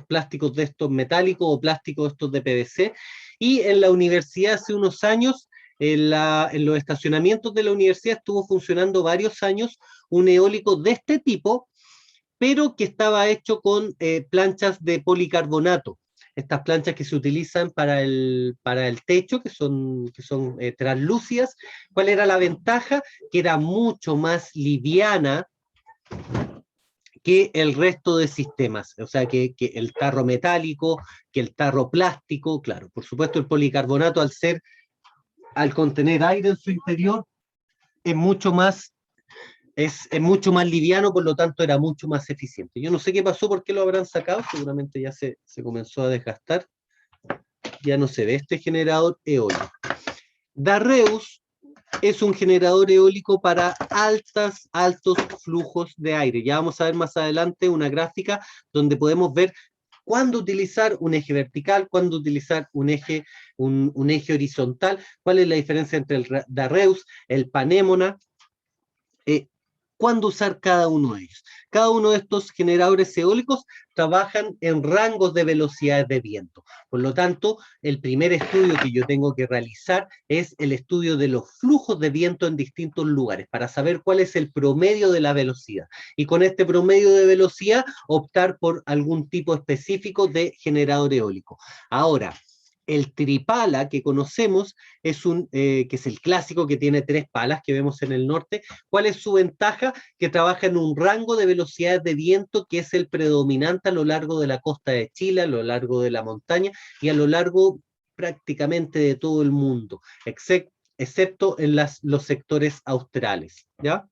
plásticos de estos metálicos o plásticos estos de PVC. Y en la universidad hace unos años, en los estacionamientos de la universidad estuvo funcionando varios años un eólico de este tipo, pero que estaba hecho con planchas de policarbonato. Estas planchas que se utilizan para el techo, que son translúcidas. ¿Cuál era la ventaja? Que era mucho más liviana que el resto de sistemas, o sea, que el tarro metálico, que el tarro plástico, claro, por supuesto el policarbonato al contener aire en su interior, es mucho más liviano, por lo tanto era mucho más eficiente. Yo no sé qué pasó, por qué lo habrán sacado, seguramente ya se comenzó a desgastar, ya no se ve este generador eólico. Darreus es un generador eólico para altos flujos de aire. Ya vamos a ver más adelante una gráfica donde podemos ver cuándo utilizar un eje vertical, cuándo utilizar un eje horizontal, cuál es la diferencia entre el Darreus, el Panémona, cuándo usar cada uno de ellos. Cada uno de estos generadores eólicos trabajan en rangos de velocidades de viento. Por lo tanto, el primer estudio que yo tengo que realizar es el estudio de los flujos de viento en distintos lugares, para saber cuál es el promedio de la velocidad. Y con este promedio de velocidad, optar por algún tipo específico de generador eólico. Ahora, el tripala que conocemos que es el clásico, que tiene 3 palas que vemos en el norte. ¿Cuál es su ventaja? Que trabaja en un rango de velocidades de viento que es el predominante a lo largo de la costa de Chile, a lo largo de la montaña y a lo largo prácticamente de todo el mundo, excepto en los sectores australes, ¿ya?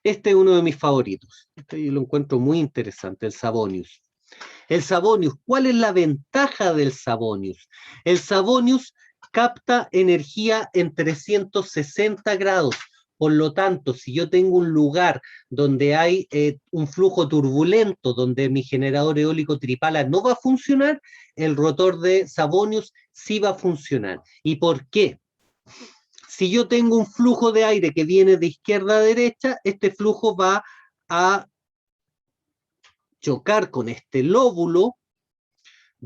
Este es uno de mis favoritos. Este yo lo encuentro muy interesante, el Savonius. El Savonius, ¿cuál es la ventaja del Savonius? El Savonius capta energía en 360 grados. Por lo tanto, si yo tengo un lugar donde hay un flujo turbulento, donde mi generador eólico Tripala no va a funcionar, el rotor de Savonius sí va a funcionar. ¿Y por qué? Si yo tengo un flujo de aire que viene de izquierda a derecha, este flujo va a chocar con este lóbulo,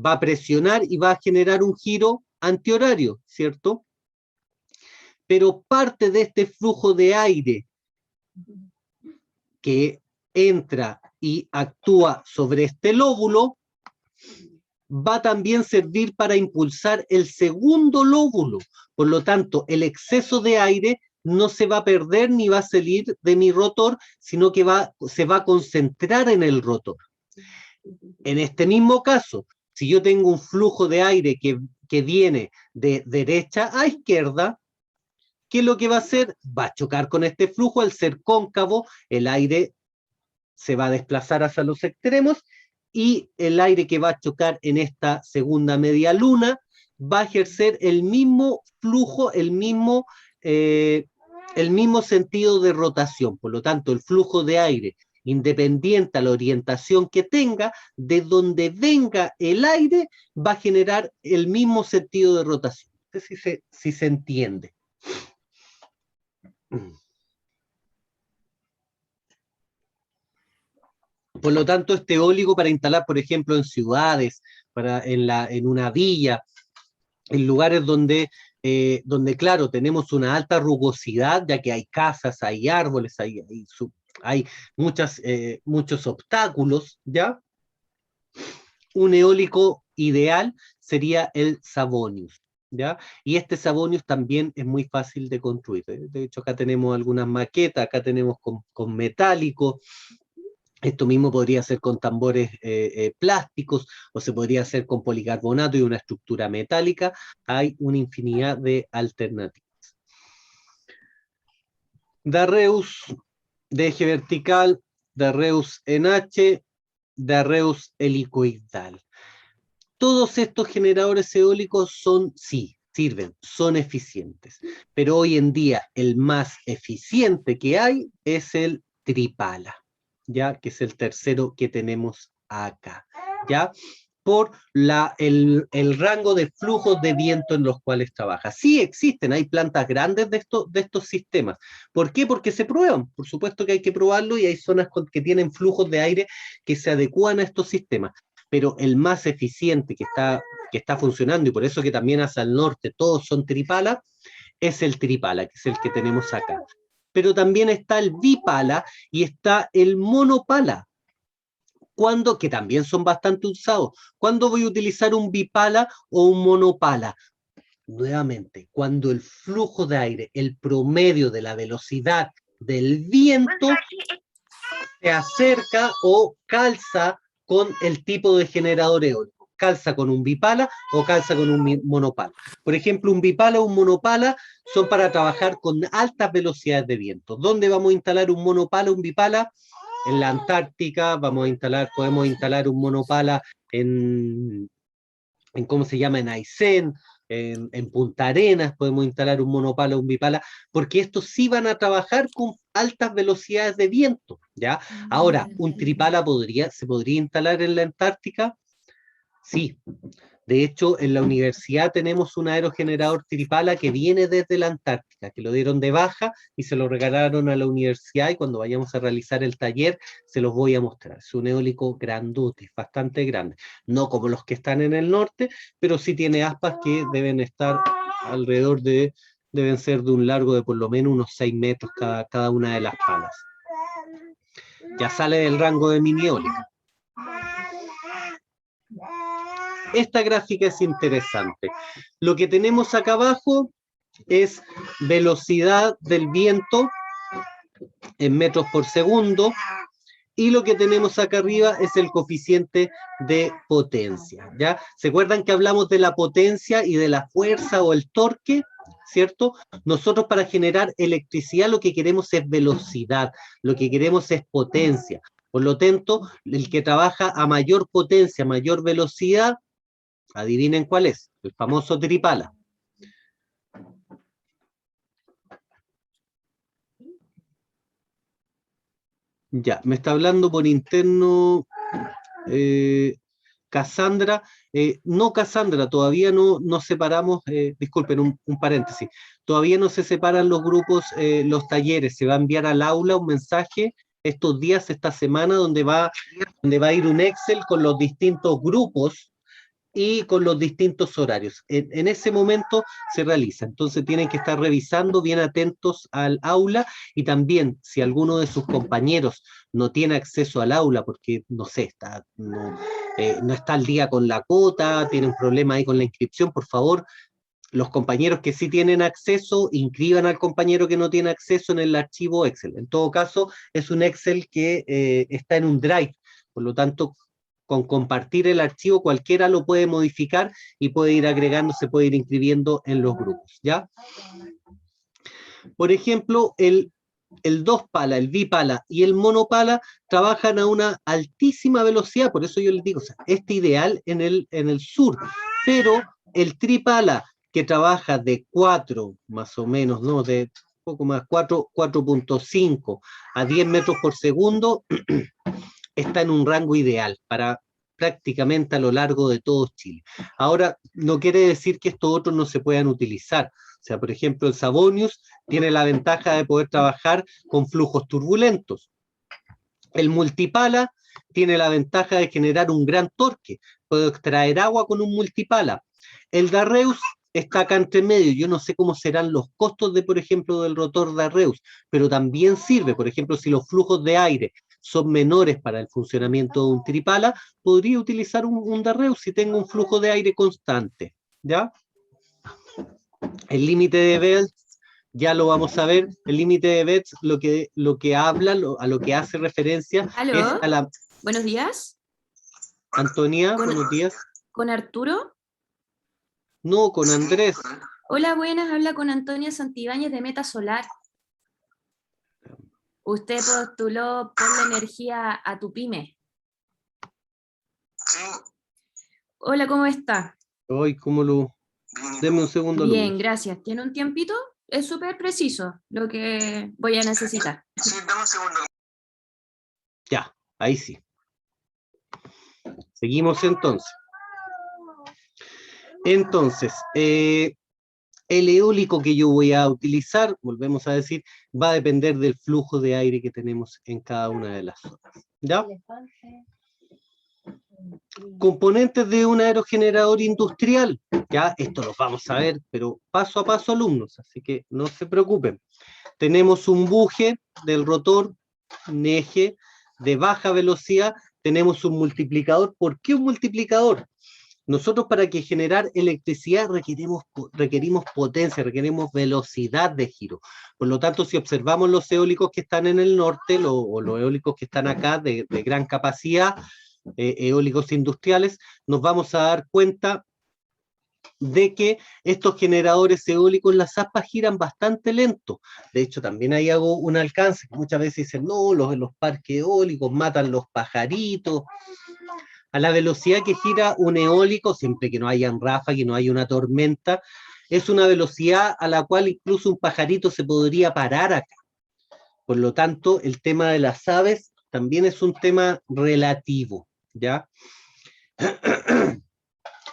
va a presionar y va a generar un giro antihorario, ¿cierto? Pero parte de este flujo de aire que entra y actúa sobre este lóbulo va también a servir para impulsar el segundo lóbulo. Por lo tanto, el exceso de aire no se va a perder ni va a salir de mi rotor, sino que se va a concentrar en el rotor. En este mismo caso, si yo tengo un flujo de aire que viene de derecha a izquierda, ¿qué es lo que va a hacer? Va a chocar con este flujo. Al ser cóncavo, el aire se va a desplazar hacia los extremos y el aire que va a chocar en esta segunda media luna va a ejercer el mismo flujo, el mismo sentido de rotación. Por lo tanto, el flujo de aire, independiente a la orientación que tenga, de donde venga el aire, va a generar el mismo sentido de rotación. No sé si se entiende. Por lo tanto, este eólico para instalar, por ejemplo, en ciudades, en una villa, en lugares donde, claro, tenemos una alta rugosidad, ya que hay casas, hay árboles, hay muchos obstáculos, ¿ya? Un eólico ideal sería el Savonius, ¿ya? Y este Savonius también es muy fácil de construir. De hecho, acá tenemos algunas maquetas, acá tenemos con metálico. Esto mismo podría ser con tambores plásticos, o se podría hacer con policarbonato y una estructura metálica. Hay una infinidad de alternativas. Darreus de eje vertical, Darreus en H, Darreus helicoidal. Todos estos generadores eólicos sirven, son eficientes. Pero hoy en día el más eficiente que hay es el Tripala, ¿ya? Que es el tercero que tenemos acá, ¿ya? Por el rango de flujos de viento en los cuales trabaja. Sí existen, hay plantas grandes de estos sistemas. ¿Por qué? Porque se prueban. Por supuesto que hay que probarlo y hay zonas que tienen flujos de aire que se adecúan a estos sistemas. Pero el más eficiente que está funcionando, y por eso que también hacia el norte todos son Tripala, es el Tripala, que es el que tenemos acá. Pero también está el bipala y está el monopala, que también son bastante usados. ¿Cuándo voy a utilizar un bipala o un monopala? Nuevamente, cuando el flujo de aire, el promedio de la velocidad del viento se acerca o calza con el tipo de generador eólico. Calza con un bipala o calza con un monopala. Por ejemplo, un bipala o un monopala son para trabajar con altas velocidades de viento. ¿Dónde vamos a instalar un monopala o un bipala? En la Antártica podemos instalar un monopala en ¿cómo se llama? En Aysén, en Punta Arenas podemos instalar un monopala o un bipala, porque estos sí van a trabajar con altas velocidades de viento, ¿ya? Ahora, ¿un tripala se podría instalar en la Antártica? Sí. De hecho, en la universidad tenemos un aerogenerador Tripala que viene desde la Antártica, que lo dieron de baja y se lo regalaron a la universidad, y cuando vayamos a realizar el taller se los voy a mostrar. Es un eólico grandote, bastante grande. No como los que están en el norte, pero sí tiene aspas que deben estar deben ser de un largo de por lo menos unos 6 metros cada una de las palas. Ya sale del rango de mini eólica. Esta gráfica es interesante. Lo que tenemos acá abajo es velocidad del viento en metros por segundo, y lo que tenemos acá arriba es el coeficiente de potencia, ¿ya? ¿Se acuerdan que hablamos de la potencia y de la fuerza o el torque? ¿Cierto? Nosotros para generar electricidad lo que queremos es velocidad, lo que queremos es potencia. Por lo tanto, el que trabaja a mayor potencia, mayor velocidad, adivinen cuál es, el famoso tripala. Ya, me está hablando por interno Cassandra. No, Cassandra, todavía no separamos, disculpen, un paréntesis, todavía no se separan los grupos, los talleres, se va a enviar al aula un mensaje estos días, esta semana, donde va a ir un Excel con los distintos grupos y con los distintos horarios. En ese momento se realiza. Entonces tienen que estar revisando, bien atentos al aula, y también si alguno de sus compañeros no tiene acceso al aula porque, no sé, no está al día con la cuota, tiene un problema ahí con la inscripción, por favor, los compañeros que sí tienen acceso, inscriban al compañero que no tiene acceso en el archivo Excel. En todo caso, es un Excel que está en un Drive, por lo tanto, con compartir el archivo cualquiera lo puede modificar y puede ir agregando, se puede ir inscribiendo en los grupos, ¿ya? Por ejemplo, el 2 pala, el bipala y el monopala trabajan a una altísima velocidad, por eso yo les digo, o sea, ideal en el sur, pero el tripala, que trabaja de 4, más o menos, ¿no? De poco más, 4.5 a 10 metros por segundo, está en un rango ideal para prácticamente a lo largo de todo Chile. Ahora, no quiere decir que estos otros no se puedan utilizar. O sea, por ejemplo, el Savonius tiene la ventaja de poder trabajar con flujos turbulentos. El multipala tiene la ventaja de generar un gran torque. Puedo extraer agua con un multipala. El Darreus está acá entre medio. Yo no sé cómo serán los costos de, por ejemplo, del rotor Darreus, pero también sirve. Por ejemplo, si los flujos de aire son menores para el funcionamiento de un tripala, podría utilizar un Darreus si tengo un flujo de aire constante, ¿ya? El límite de Belts, ya lo vamos a ver. El límite de Belts lo que habla, a lo que hace referencia ¿Aló? es a la... Buenos días. Antonia, buenos días. ¿Con Arturo? No, con Andrés. Hola, buenas. Habla con Antonia Santibáñez de Meta Solar. Usted postuló por la energía a tu pyme. Sí. Hola, ¿cómo está? Ay, ¿cómo lo...? Deme un segundo. Bien, gracias. ¿Tiene un tiempito? Es súper preciso lo que voy a necesitar. Sí, dame un segundo. Ya, ahí sí. Seguimos entonces. Entonces, el eólico que yo voy a utilizar, volvemos a decir, va a depender del flujo de aire que tenemos en cada una de las zonas. ¿Ya? Componentes de un aerogenerador industrial. Ya, esto lo vamos a ver, pero paso a paso, alumnos, así que no se preocupen. Tenemos un buje del rotor, un eje de baja velocidad, tenemos un multiplicador. ¿Por qué un multiplicador? Nosotros para que generar electricidad requerimos potencia, requerimos velocidad de giro. Por lo tanto, si observamos los eólicos que están en el norte, o los eólicos que están acá de gran capacidad, eólicos industriales, nos vamos a dar cuenta de que estos generadores eólicos, las aspas giran bastante lento. De hecho, también ahí hago un alcance. Muchas veces dicen, no, los parques eólicos matan los pajaritos. A la velocidad que gira un eólico, siempre que no haya ráfaga y no haya una tormenta, es una velocidad a la cual incluso un pajarito se podría parar acá. Por lo tanto, el tema de las aves también es un tema relativo, ¿ya?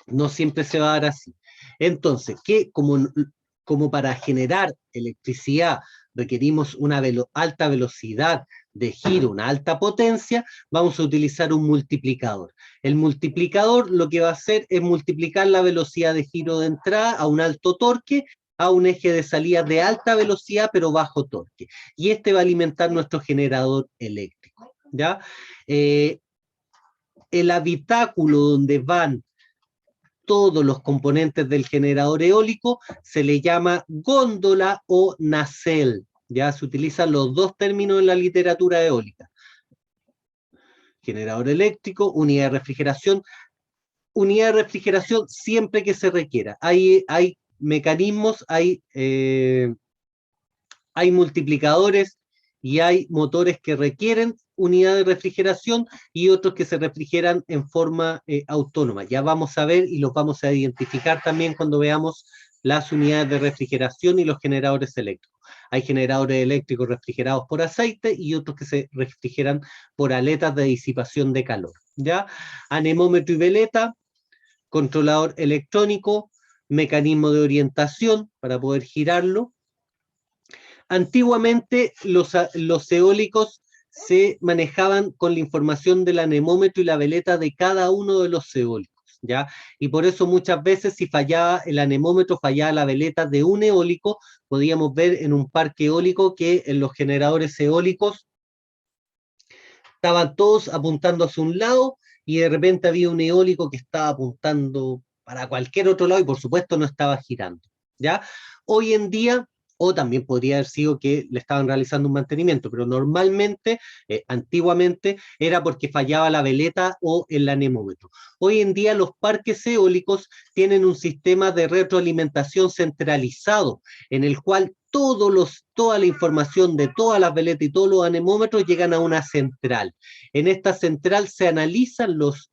No siempre se va a dar así. Entonces, como para generar electricidad requerimos una alta velocidad de giro, una alta potencia, vamos a utilizar un multiplicador. El multiplicador lo que va a hacer es multiplicar la velocidad de giro de entrada a un alto torque, a un eje de salida de alta velocidad pero bajo torque. Y este va a alimentar nuestro generador eléctrico, ¿ya? El habitáculo donde van todos los componentes del generador eólico se le llama góndola o nacelle. Ya se utilizan los dos términos en la literatura eólica. generador eléctrico, unidad de refrigeración. Unidad de refrigeración siempre que se requiera. Hay mecanismos, hay multiplicadores y hay motores que requieren unidad de refrigeración y otros que se refrigeran en forma autónoma. Ya vamos a ver y los vamos a identificar también cuando veamos las unidades de refrigeración y los generadores eléctricos. Hay generadores eléctricos refrigerados por aceite y otros que se refrigeran por aletas de disipación de calor. ¿Ya? Anemómetro y veleta, controlador electrónico, mecanismo de orientación para poder girarlo. Antiguamente los eólicos se manejaban con la información del anemómetro y la veleta de cada uno de los eólicos, ¿ya? Y por eso muchas veces si fallaba el anemómetro, fallaba la veleta de un eólico, podíamos ver en un parque eólico que en los generadores eólicos estaban todos apuntando hacia un lado y de repente había un eólico que estaba apuntando para cualquier otro lado y por supuesto no estaba girando, ¿ya? Hoy en día, o también podría haber sido que le estaban realizando un mantenimiento, pero normalmente, antiguamente, era porque fallaba la veleta o el anemómetro. Hoy en día los parques eólicos tienen un sistema de retroalimentación centralizado, en el cual toda la información de todas las veletas y todos los anemómetros llegan a una central. En esta central se analizan los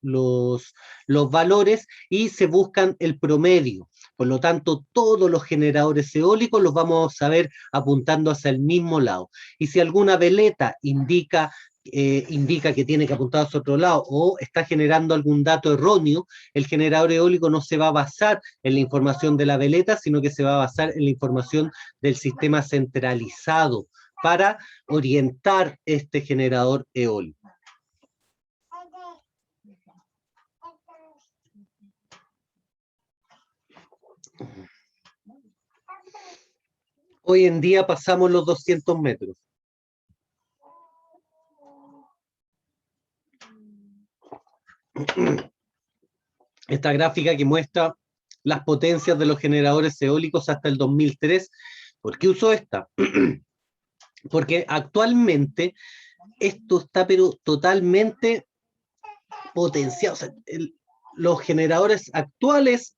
valores y se buscan el promedio. Por lo tanto, todos los generadores eólicos los vamos a ver apuntando hacia el mismo lado. Y si alguna veleta indica que tiene que apuntar hacia otro lado o está generando algún dato erróneo, el generador eólico no se va a basar en la información de la veleta, sino que se va a basar en la información del sistema centralizado para orientar este generador eólico. Hoy en día pasamos los 200 metros. Esta gráfica que muestra las potencias de los generadores eólicos hasta el 2003. ¿Por qué uso esta? Porque actualmente esto está pero totalmente potenciado. O sea, los generadores actuales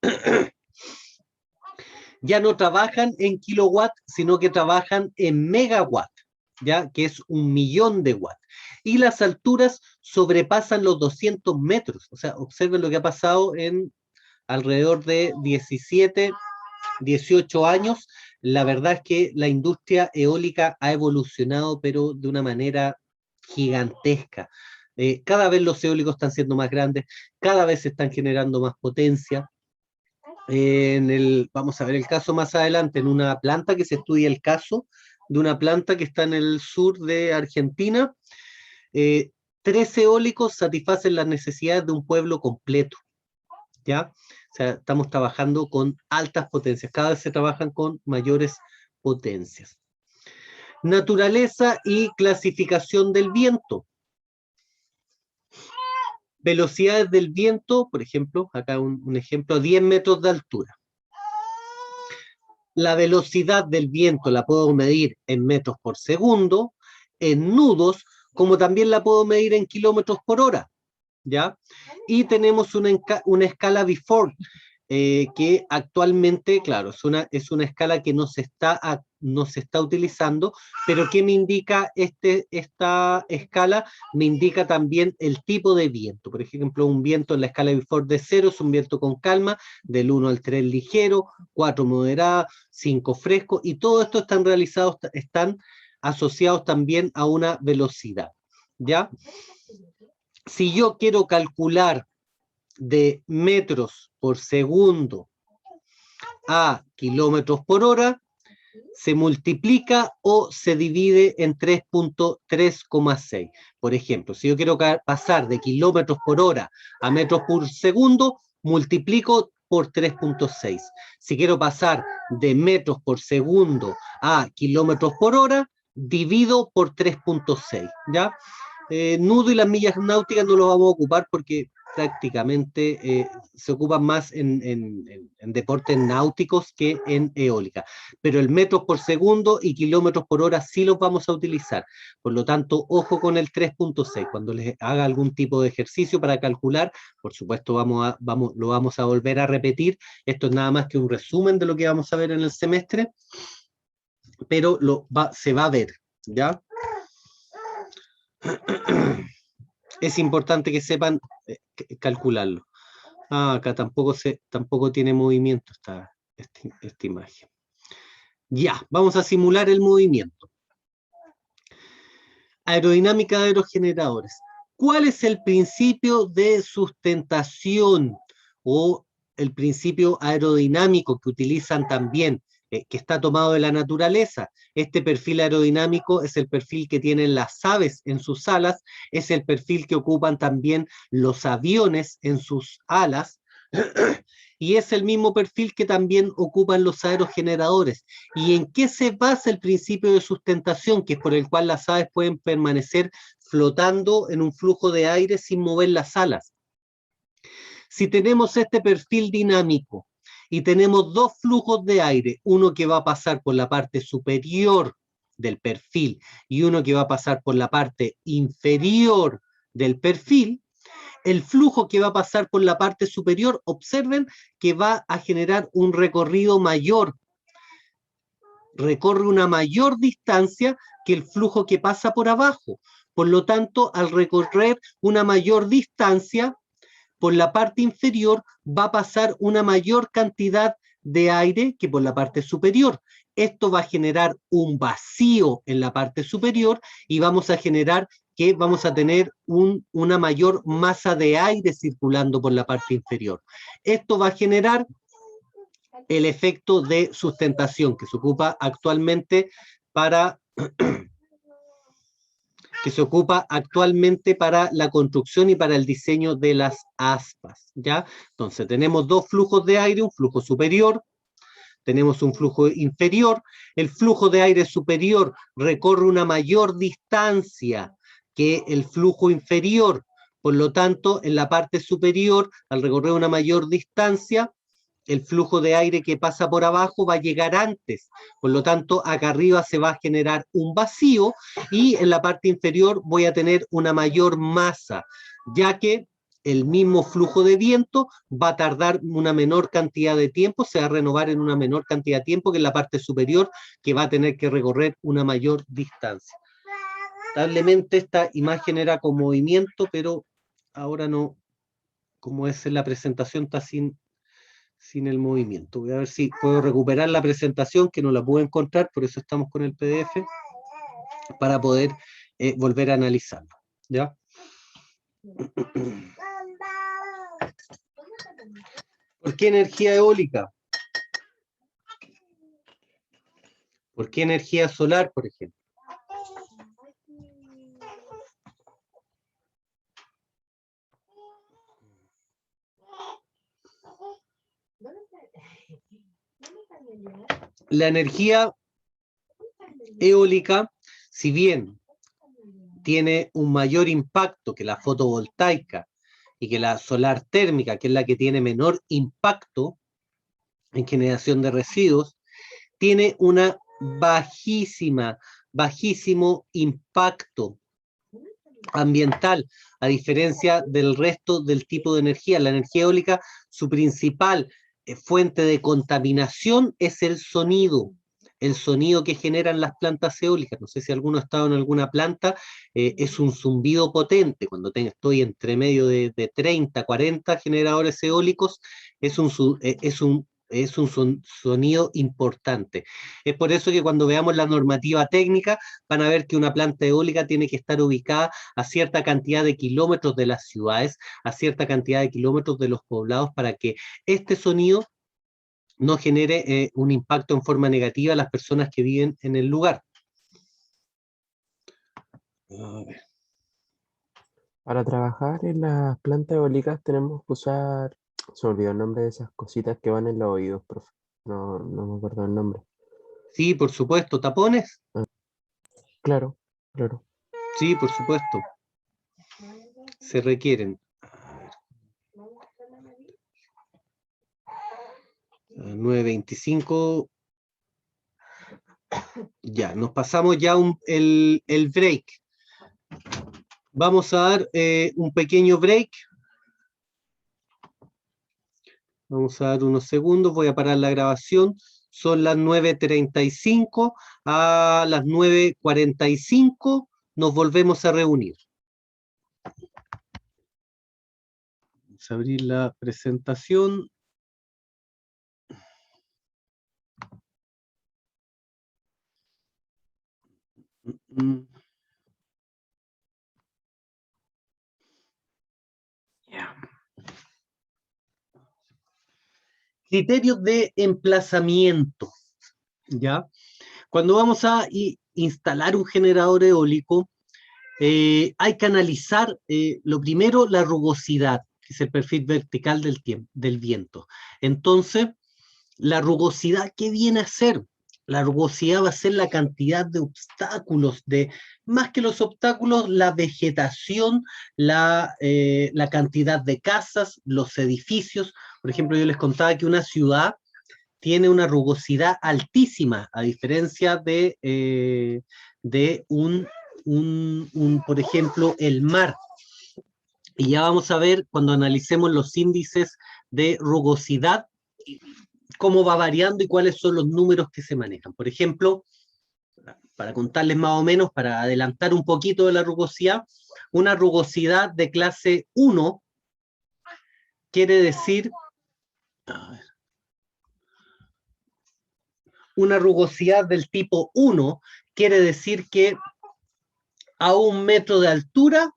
ya no trabajan en kilowatt, sino que trabajan en megawatt, ¿ya? Que es 1.000.000 de watts. Y las alturas sobrepasan los 200 metros. O sea, observen lo que ha pasado en alrededor de 17, 18 años. La verdad es que la industria eólica ha evolucionado, pero de una manera gigantesca. Cada vez los eólicos están siendo más grandes, cada vez se están generando más potencia. Vamos a ver el caso más adelante, en una planta que se estudia el caso de una planta que está en el sur de Argentina. 3 eólicos satisfacen las necesidades de un pueblo completo, ¿ya? O sea, estamos trabajando con altas potencias, cada vez se trabajan con mayores potencias. Naturaleza y clasificación del viento. Velocidades del viento, por ejemplo, acá un ejemplo, 10 metros de altura. La velocidad del viento la puedo medir en metros por segundo, en nudos, como también la puedo medir en kilómetros por hora, ¿ya? Y tenemos una escala Before, que actualmente, claro, es una escala que no se está utilizando, pero ¿qué me indica esta escala? Me indica también el tipo de viento. Por ejemplo, un viento en la escala Before de 0 es un viento con calma, del 1 al 3 ligero, 4 moderada, 5 fresco, y todo esto están asociados también a una velocidad, ¿ya? Si yo quiero calcular de metros por segundo a kilómetros por hora, se multiplica o se divide en 3.3,6. Por ejemplo, si yo quiero pasar de kilómetros por hora a metros por segundo, multiplico por 3.6. Si quiero pasar de metros por segundo a kilómetros por hora, divido por 3.6, ¿ya? Nudo y las millas náuticas no lo vamos a ocupar porque prácticamente se ocupan más en deportes náuticos que en eólica. Pero el metros por segundo y kilómetros por hora sí los vamos a utilizar. Por lo tanto, ojo con el 3.6. Cuando les haga algún tipo de ejercicio para calcular, por supuesto lo vamos a volver a repetir. Esto es nada más que un resumen de lo que vamos a ver en el semestre, pero se va a ver, ¿ya? Es importante que sepan calcularlo. Acá tampoco tiene movimiento esta imagen. Ya, vamos a simular el movimiento. Aerodinámica de aerogeneradores. ¿Cuál es el principio de sustentación o el principio aerodinámico que utilizan también, que está tomado de la naturaleza? Este perfil aerodinámico es el perfil que tienen las aves en sus alas, es el perfil que ocupan también los aviones en sus alas, y es el mismo perfil que también ocupan los aerogeneradores. ¿Y en qué se basa el principio de sustentación, que es por el cual las aves pueden permanecer flotando en un flujo de aire sin mover las alas? Si tenemos este perfil dinámico y tenemos dos flujos de aire, uno que va a pasar por la parte superior del perfil y uno que va a pasar por la parte inferior del perfil, el flujo que va a pasar por la parte superior, observen que va a generar un recorrido mayor, recorre una mayor distancia que el flujo que pasa por abajo. Por lo tanto, al recorrer una mayor distancia, por la parte inferior va a pasar una mayor cantidad de aire que por la parte superior. Esto va a generar un vacío en la parte superior y vamos a generar que vamos a tener una mayor masa de aire circulando por la parte inferior. Esto va a generar el efecto de sustentación que se ocupa actualmente para la construcción y para el diseño de las aspas, ¿ya? Entonces tenemos dos flujos de aire, un flujo superior, tenemos un flujo inferior. El flujo de aire superior recorre una mayor distancia que el flujo inferior. Por lo tanto, en la parte superior, al recorrer una mayor distancia, el flujo de aire que pasa por abajo va a llegar antes. Por lo tanto, acá arriba se va a generar un vacío y en la parte inferior voy a tener una mayor masa, ya que el mismo flujo de viento va a tardar una menor cantidad de tiempo, se va a renovar en una menor cantidad de tiempo que en la parte superior, que va a tener que recorrer una mayor distancia. Lamentablemente esta imagen era con movimiento, pero ahora no, como es en la presentación, está sin el movimiento. Voy a ver si puedo recuperar la presentación, que no la pude encontrar, por eso estamos con el PDF, para poder volver a analizarlo, ¿ya? ¿Por qué energía eólica? ¿Por qué energía solar, por ejemplo? La energía eólica, si bien tiene un mayor impacto que la fotovoltaica y que la solar térmica, que es la que tiene menor impacto en generación de residuos, tiene una bajísimo impacto ambiental, a diferencia del resto del tipo de energía. La energía eólica, su principal fuente de contaminación es el sonido que generan las plantas eólicas. No sé si alguno ha estado en alguna planta, es un zumbido potente. Cuando estoy entre medio de 30, 40 generadores eólicos, es un sonido importante. Es por eso que cuando veamos la normativa técnica, van a ver que una planta eólica tiene que estar ubicada a cierta cantidad de kilómetros de las ciudades, a cierta cantidad de kilómetros de los poblados, para que este sonido no genere un impacto en forma negativa a las personas que viven en el lugar. A ver. Para trabajar en las plantas eólicas tenemos que usar, se me olvidó el nombre de esas cositas que van en los oídos, profe. No me acuerdo el nombre. Sí, por supuesto. ¿Tapones? Claro. Sí, por supuesto. se requieren. 9:25. Ya, nos pasamos ya el break. Vamos a dar un pequeño break. Vamos a dar unos segundos, voy a parar la grabación. Son las 9:35, a las 9:45 nos volvemos a reunir. Vamos a abrir la presentación. Criterios de emplazamiento, ¿ya? Cuando vamos a instalar un generador eólico, hay que analizar, lo primero, la rugosidad, que es el perfil vertical del viento. Entonces, la rugosidad, ¿qué viene a ser? La rugosidad va a ser la cantidad de obstáculos, más que los obstáculos, la vegetación, la cantidad de casas, los edificios. Por ejemplo, yo les contaba que una ciudad tiene una rugosidad altísima, a diferencia de por ejemplo, el mar. Y ya vamos a ver, cuando analicemos los índices de rugosidad, cómo va variando y cuáles son los números que se manejan. Por ejemplo, para contarles más o menos, para adelantar un poquito de la rugosidad, una rugosidad de clase 1 quiere decir, una rugosidad del tipo 1 quiere decir que a 1 metro de altura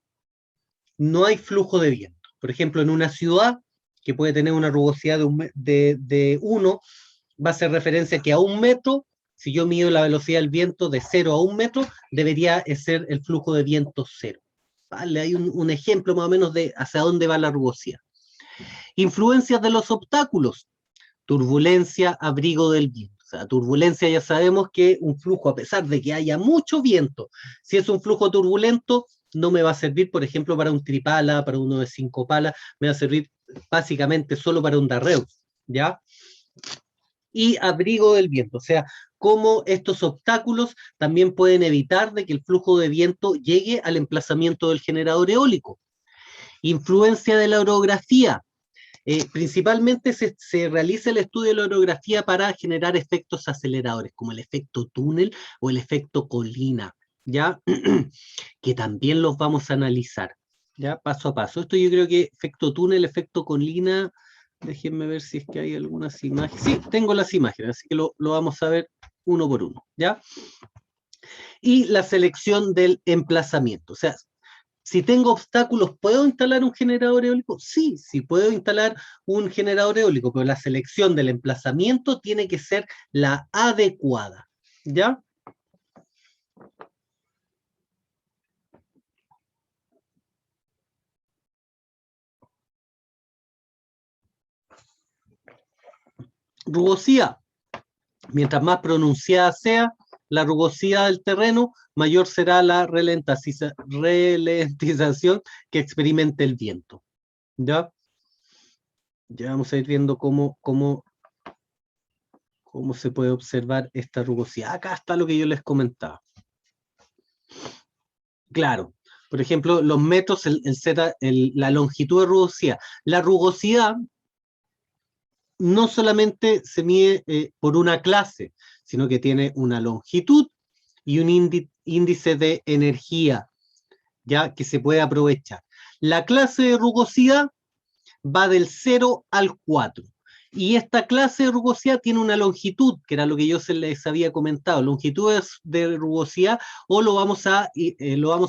no hay flujo de viento. Por ejemplo, en una ciudad que puede tener una rugosidad de 1, va a ser referencia que a 1 metro, si yo mido la velocidad del viento de 0 a 1 metro, debería ser el flujo de viento 0. ¿Vale? Hay un ejemplo más o menos de hacia dónde va la rugosidad. Influencias de los obstáculos. Turbulencia, abrigo del viento. O sea, turbulencia ya sabemos que un flujo, a pesar de que haya mucho viento, si es un flujo turbulento, no me va a servir, por ejemplo, para un tripala, para uno de 5 palas, me va a servir básicamente solo para un darreo, ¿ya? Y abrigo del viento, o sea, cómo estos obstáculos también pueden evitar de que el flujo de viento llegue al emplazamiento del generador eólico. Influencia de la orografía. Principalmente se realiza el estudio de la orografía para generar efectos aceleradores, como el efecto túnel o el efecto colina, ¿ya? Que también los vamos a analizar, ¿ya? Paso a paso. Esto yo creo que efecto túnel, efecto colina, déjenme ver si es que hay algunas imágenes. Sí, tengo las imágenes, así que lo vamos a ver uno por uno, ¿ya? Y la selección del emplazamiento, o sea, si tengo obstáculos, ¿puedo instalar un generador eólico? Sí, sí puedo instalar un generador eólico, pero la selección del emplazamiento tiene que ser la adecuada, ¿ya? Rugosidad. Mientras más pronunciada sea la rugosidad del terreno, mayor será la ralentización que experimente el viento, ¿ya? Ya vamos a ir viendo cómo se puede observar esta rugosidad. Acá está lo que yo les comentaba. Claro, por ejemplo, los metros, la longitud de rugosidad. La rugosidad no solamente se mide por una clase, sino que tiene una longitud y un índice de energía, ya que se puede aprovechar. La clase de rugosidad va del 0 al 4. Y esta clase de rugosidad tiene una longitud, que era lo que yo les había comentado, longitudes de rugosidad, o lo vamos a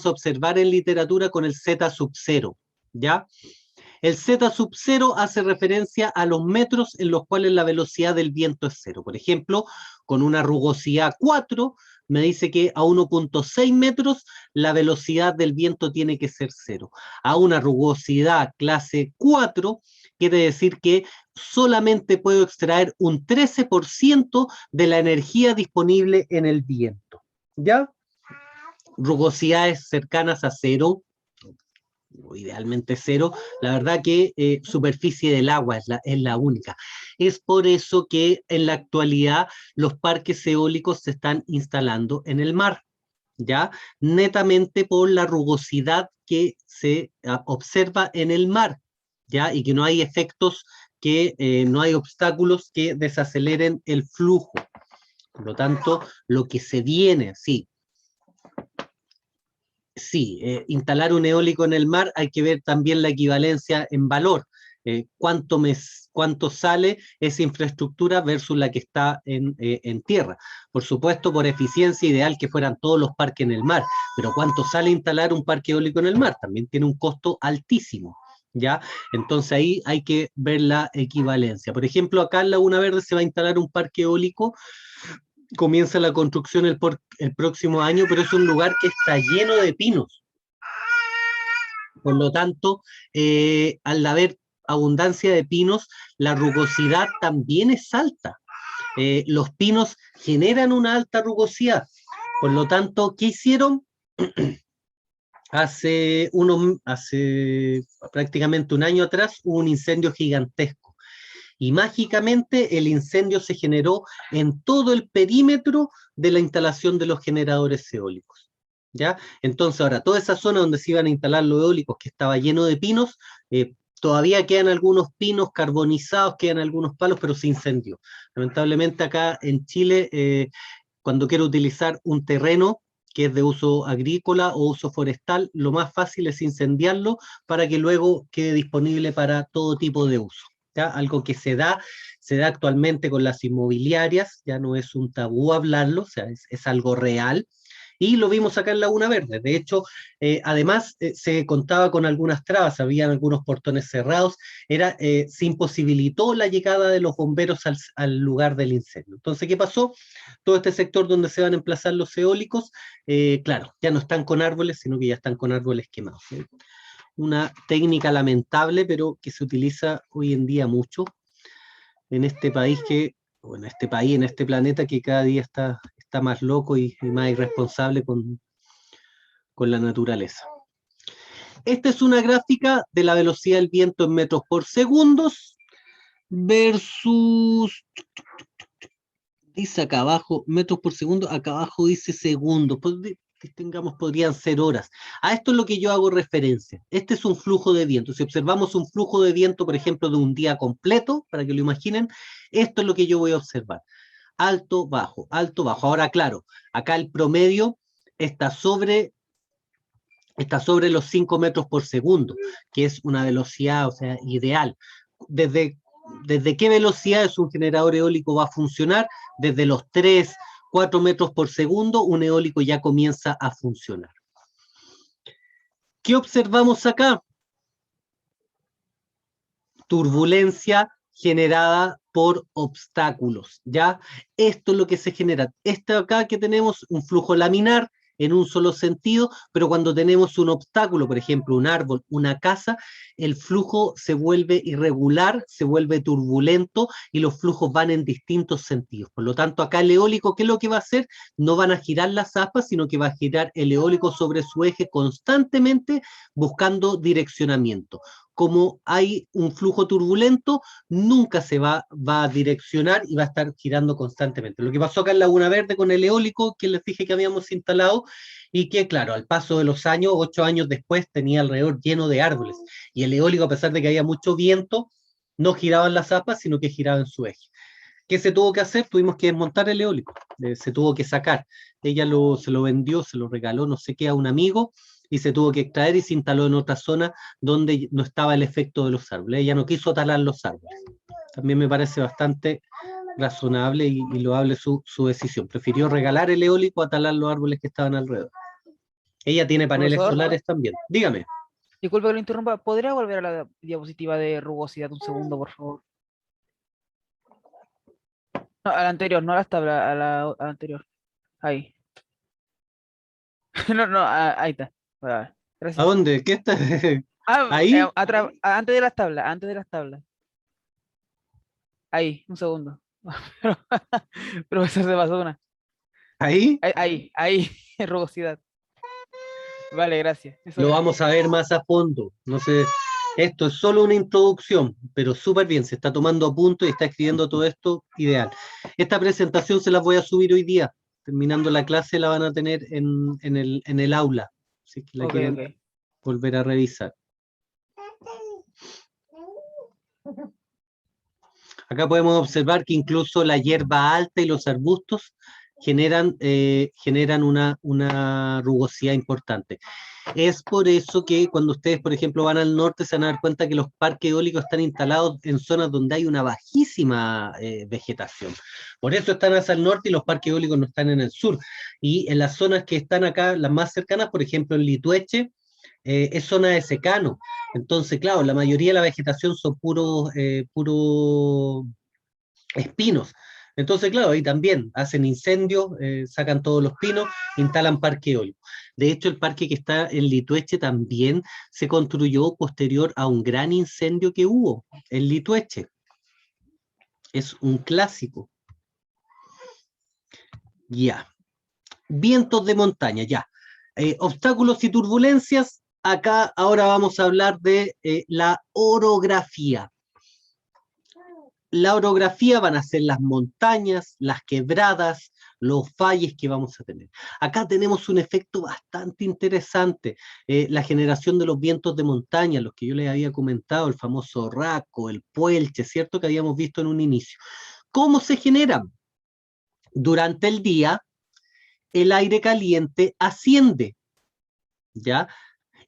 observar en literatura con el Z sub 0, ¿ya? El Z sub 0 hace referencia a los metros en los cuales la velocidad del viento es 0. Por ejemplo, con una rugosidad 4, me dice que a 1.6 metros la velocidad del viento tiene que ser 0. A una rugosidad clase 4, quiere decir que solamente puedo extraer un 13% de la energía disponible en el viento, ¿ya? Rugosidades cercanas a 0, o idealmente cero, la verdad que superficie del agua es la única. Es por eso que en la actualidad los parques eólicos se están instalando en el mar, ¿ya? Netamente por la rugosidad que se observa en el mar, ¿ya? Y que no hay efectos, no hay obstáculos que desaceleren el flujo. Por lo tanto, lo que se viene, sí, instalar un eólico en el mar, hay que ver también la equivalencia en valor. Cuánto sale esa infraestructura versus la que está en tierra. Por supuesto, por eficiencia ideal que fueran todos los parques en el mar, pero cuánto sale instalar un parque eólico en el mar, también tiene un costo altísimo, ¿ya? Entonces ahí hay que ver la equivalencia. Por ejemplo, acá en Laguna Verde se va a instalar un parque eólico, comienza la construcción el próximo año, pero es un lugar que está lleno de pinos. Por lo tanto, al haber abundancia de pinos, la rugosidad también es alta. Los pinos generan una alta rugosidad. Por lo tanto, ¿qué hicieron? Hace prácticamente un año atrás hubo un incendio gigantesco. Y mágicamente el incendio se generó en todo el perímetro de la instalación de los generadores eólicos, ¿ya? Entonces ahora, toda esa zona donde se iban a instalar los eólicos, que estaba lleno de pinos, todavía quedan algunos pinos carbonizados, quedan algunos palos, pero se incendió. Lamentablemente acá en Chile, cuando quiero utilizar un terreno que es de uso agrícola o uso forestal, lo más fácil es incendiarlo para que luego quede disponible para todo tipo de uso. ¿Ya? Algo que se da actualmente con las inmobiliarias, ya no es un tabú hablarlo, o sea, es algo real, y lo vimos acá en Laguna Verde. De hecho, además se contaba con algunas trabas, habían algunos portones cerrados, se imposibilitó la llegada de los bomberos al lugar del incendio. Entonces, ¿qué pasó? Todo este sector donde se van a emplazar los eólicos, claro, ya no están con árboles, sino que ya están con árboles quemados. Una técnica lamentable, pero que se utiliza hoy en día mucho en este país en este planeta que cada día está más loco y más irresponsable con la naturaleza. Esta es una gráfica de la velocidad del viento en metros por segundo versus, dice acá abajo, metros por segundo, acá abajo dice segundos. Podrían ser horas. A esto es lo que yo hago referencia. Este es un flujo de viento. Si observamos un flujo de viento, por ejemplo, de un día completo, para que lo imaginen, esto es lo que yo voy a observar. Alto, bajo, alto, bajo. Ahora, claro, acá el promedio está sobre los 5 metros por segundo, que es una velocidad, o sea, ideal. ¿Desde qué velocidad un generador eólico va a funcionar? Desde los 3, 4 metros por segundo, un eólico ya comienza a funcionar. ¿Qué observamos acá? Turbulencia generada por obstáculos, ¿ya? Esto es lo que se genera. Esto acá que tenemos un flujo laminar en un solo sentido, pero cuando tenemos un obstáculo, por ejemplo, un árbol, una casa, el flujo se vuelve irregular, se vuelve turbulento y los flujos van en distintos sentidos. Por lo tanto, acá el eólico, ¿qué es lo que va a hacer? No van a girar las aspas, sino que va a girar el eólico sobre su eje constantemente buscando direccionamiento. Como hay un flujo turbulento, nunca se va a direccionar y va a estar girando constantemente. Lo que pasó acá en Laguna Verde con el eólico, que les dije que habíamos instalado, y que, claro, al paso de los años, 8 años después, tenía alrededor lleno de árboles. Y el eólico, a pesar de que había mucho viento, no giraba en las aspas, sino que giraba en su eje. ¿Qué se tuvo que hacer? Tuvimos que desmontar el eólico, se tuvo que sacar. Ella se lo vendió, se lo regaló, no sé qué, a un amigo, y se tuvo que extraer y se instaló en otra zona donde no estaba el efecto de los árboles. Ella no quiso talar los árboles. También me parece bastante razonable y loable su decisión. Prefirió regalar el eólico a talar los árboles que estaban alrededor. Ella tiene paneles Profesor, solares también. Dígame. disculpe que lo interrumpa. ¿Podría volver a la diapositiva de rugosidad un segundo, por favor? No, a la anterior, no a las tablas, a la anterior. Ahí. No, no, ahí está. ¿A Gracias. dónde? ¿Qué está? ¿Ahí? Antes de las tablas, antes de las tablas. Ahí, un segundo. Profesor, se pasó una. ¿Ahí? Ahí, rugosidad. Vale, gracias. Eso Lo era. vamos a ver más a fondo. No sé, esto es solo una introducción, pero súper bien, se está tomando a punto y está escribiendo todo esto, ideal. Esta presentación se las voy a subir hoy día. Terminando la clase la van a tener en el aula, si es que la Ok, quieren ok. volver a revisar. Acá podemos observar que incluso la hierba alta y los arbustos generan una rugosidad importante. Es por eso que cuando ustedes, por ejemplo, van al norte, se van a dar cuenta que los parques eólicos están instalados en zonas donde hay una bajísima vegetación. Por eso están hacia el norte y los parques eólicos no están en el sur. Y en las zonas que están acá, las más cercanas, por ejemplo, en Litueche, es zona de secano. Entonces, claro, la mayoría de la vegetación son puros espinos. Entonces, claro, ahí también hacen incendios, sacan todos los pinos, instalan parque eólico. De hecho, el parque que está en Litueche también se construyó posterior a un gran incendio que hubo en Litueche. Es un clásico. Ya. Vientos de montaña, ya. Obstáculos y turbulencias. Acá ahora vamos a hablar de la orografía. La orografía van a ser las montañas, las quebradas, los valles que vamos a tener. Acá tenemos un efecto bastante interesante, la generación de los vientos de montaña, los que yo les había comentado, el famoso Raco, el Puelche, ¿cierto? Que habíamos visto en un inicio. ¿Cómo se generan? Durante el día, el aire caliente asciende, ¿ya?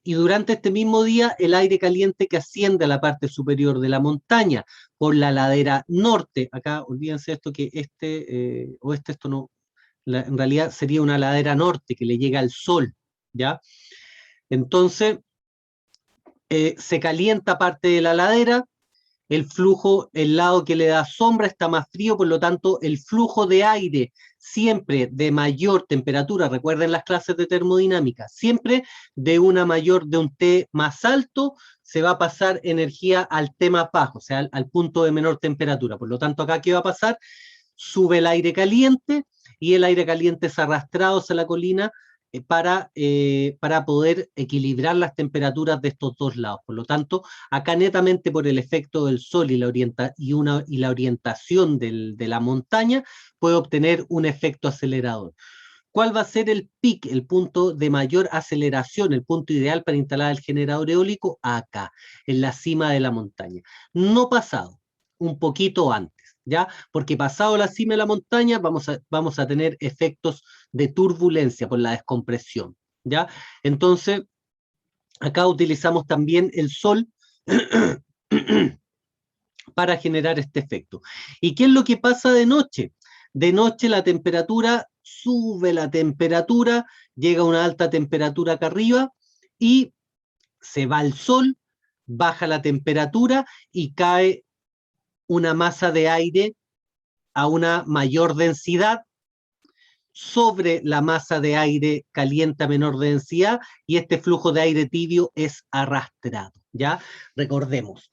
Y durante este mismo día el aire caliente que asciende a la parte superior de la montaña por la ladera norte, acá olvídense esto que esto no, en realidad sería una ladera norte que le llega al sol, ¿ya? Entonces se calienta parte de la ladera, el flujo, el lado que le da sombra está más frío, por lo tanto el flujo de aire siempre de mayor temperatura, recuerden las clases de termodinámica, siempre de un T más alto se va a pasar energía al T más bajo, o sea, al punto de menor temperatura. Por lo tanto, acá, ¿qué va a pasar? Sube el aire caliente y el aire caliente es arrastrado hacia la colina para poder equilibrar las temperaturas de estos dos lados. Por lo tanto, acá netamente por el efecto del sol y la orientación de la montaña, puede obtener un efecto acelerador. ¿Cuál va a ser el pic, el punto de mayor aceleración, el punto ideal para instalar el generador eólico? Acá, en la cima de la montaña. No pasado, un poquito antes, ¿ya? Porque pasado la cima de la montaña vamos a tener efectos de turbulencia por la descompresión, ¿ya? Entonces, acá utilizamos también el sol para generar este efecto. ¿Y qué es lo que pasa de noche? De noche la temperatura sube, llega a una alta temperatura acá arriba y se va el sol, baja la temperatura y cae una masa de aire a una mayor densidad sobre la masa de aire caliente a menor densidad y este flujo de aire tibio es arrastrado, ¿ya? Recordemos,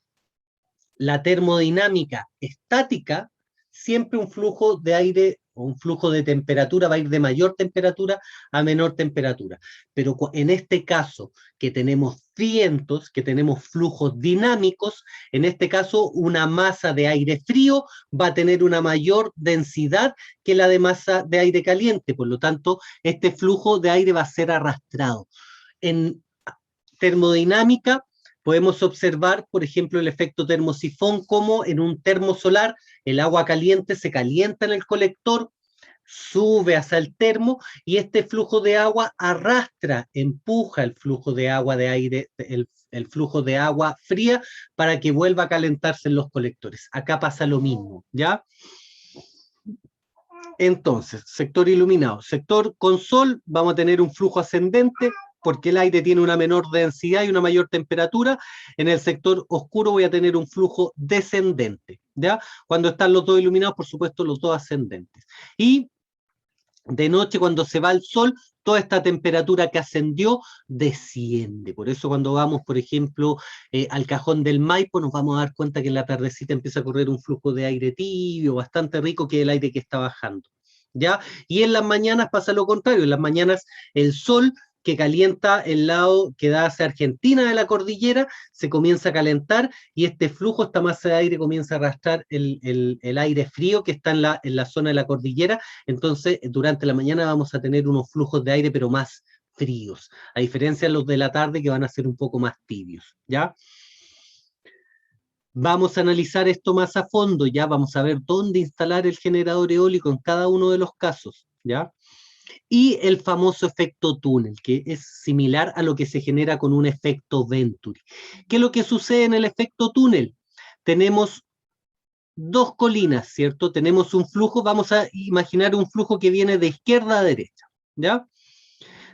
la termodinámica estática, siempre un flujo de aire o un flujo de temperatura va a ir de mayor temperatura a menor temperatura. Pero en este caso, que tenemos vientos, que tenemos flujos dinámicos, en este caso una masa de aire frío va a tener una mayor densidad que la de masa de aire caliente. Por lo tanto, este flujo de aire va a ser arrastrado. En termodinámica, podemos observar, por ejemplo, el efecto termosifón, como en un termo solar el agua caliente se calienta en el colector, sube hacia el termo y este flujo de agua arrastra, empuja el flujo de agua de aire, el flujo de agua fría para que vuelva a calentarse en los colectores. Acá pasa lo mismo, ¿ya? Entonces, sector iluminado. Sector con sol, vamos a tener un flujo ascendente, porque el aire tiene una menor densidad y una mayor temperatura. En el sector oscuro voy a tener un flujo descendente, ¿ya? Cuando están los dos iluminados, por supuesto, los dos ascendentes. Y de noche, cuando se va el sol, toda esta temperatura que ascendió desciende. Por eso cuando vamos, por ejemplo, al Cajón del Maipo, nos vamos a dar cuenta que en la tardecita empieza a correr un flujo de aire tibio, bastante rico, que es el aire que está bajando, ¿ya? Y en las mañanas pasa lo contrario, en las mañanas el sol que calienta el lado que da hacia Argentina de la cordillera, se comienza a calentar y este flujo, esta masa de aire comienza a arrastrar el aire frío que está en la zona de la cordillera. Entonces, durante la mañana vamos a tener unos flujos de aire, pero más fríos, a diferencia de los de la tarde que van a ser un poco más tibios, ¿ya? Vamos a analizar esto más a fondo, ya vamos a ver dónde instalar el generador eólico en cada uno de los casos, ¿ya? Y el famoso efecto túnel, que es similar a lo que se genera con un efecto Venturi. ¿Qué es lo que sucede en el efecto túnel? Tenemos dos colinas, ¿cierto? Tenemos un flujo, vamos a imaginar un flujo que viene de izquierda a derecha, ¿ya?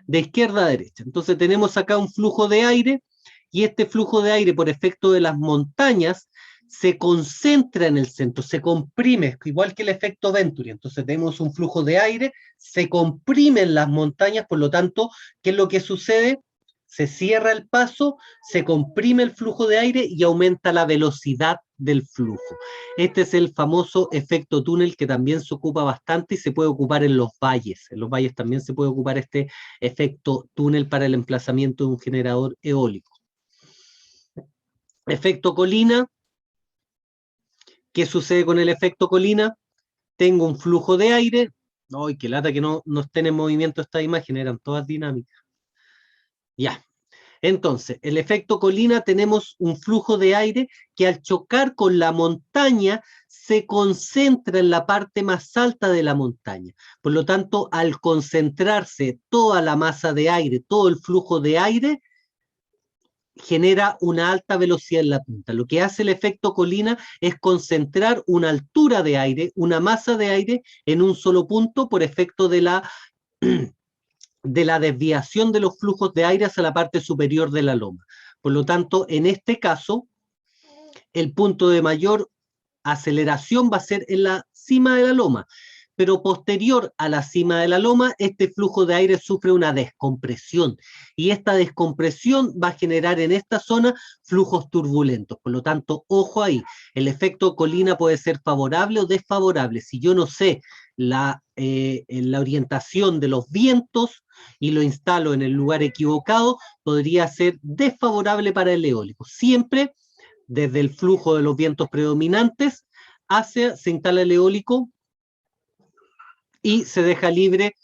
De izquierda a derecha. Entonces tenemos acá un flujo de aire, y este flujo de aire, por efecto de las montañas, se concentra en el centro, se comprime, igual que el efecto Venturi. Entonces tenemos un flujo de aire, se comprime en las montañas, por lo tanto, ¿qué es lo que sucede? Se cierra el paso, se comprime el flujo de aire y aumenta la velocidad del flujo. Este es el famoso efecto túnel, que también se ocupa bastante y se puede ocupar en los valles. En los valles también se puede ocupar este efecto túnel para el emplazamiento de un generador eólico. Efecto colina. ¿Qué sucede con el efecto colina? Tengo un flujo de aire. ¡Ay, qué lata que no estén en movimiento estas imágenes! Eran todas dinámicas. Ya. Entonces, el efecto colina, tenemos un flujo de aire que al chocar con la montaña se concentra en la parte más alta de la montaña. Por lo tanto, al concentrarse toda la masa de aire, todo el flujo de aire, genera una alta velocidad en la punta. Lo que hace el efecto colina es concentrar una altura de aire, una masa de aire en un solo punto por efecto de la desviación de los flujos de aire hacia la parte superior de la loma. Por lo tanto, en este caso, el punto de mayor aceleración va a ser en la cima de la loma, pero posterior a la cima de la loma, este flujo de aire sufre una descompresión, y esta descompresión va a generar en esta zona flujos turbulentos. Por lo tanto, ojo ahí, el efecto colina puede ser favorable o desfavorable. Si yo no sé la orientación de los vientos y lo instalo en el lugar equivocado, podría ser desfavorable para el eólico. Siempre desde el flujo de los vientos predominantes se instala el eólico y se deja libre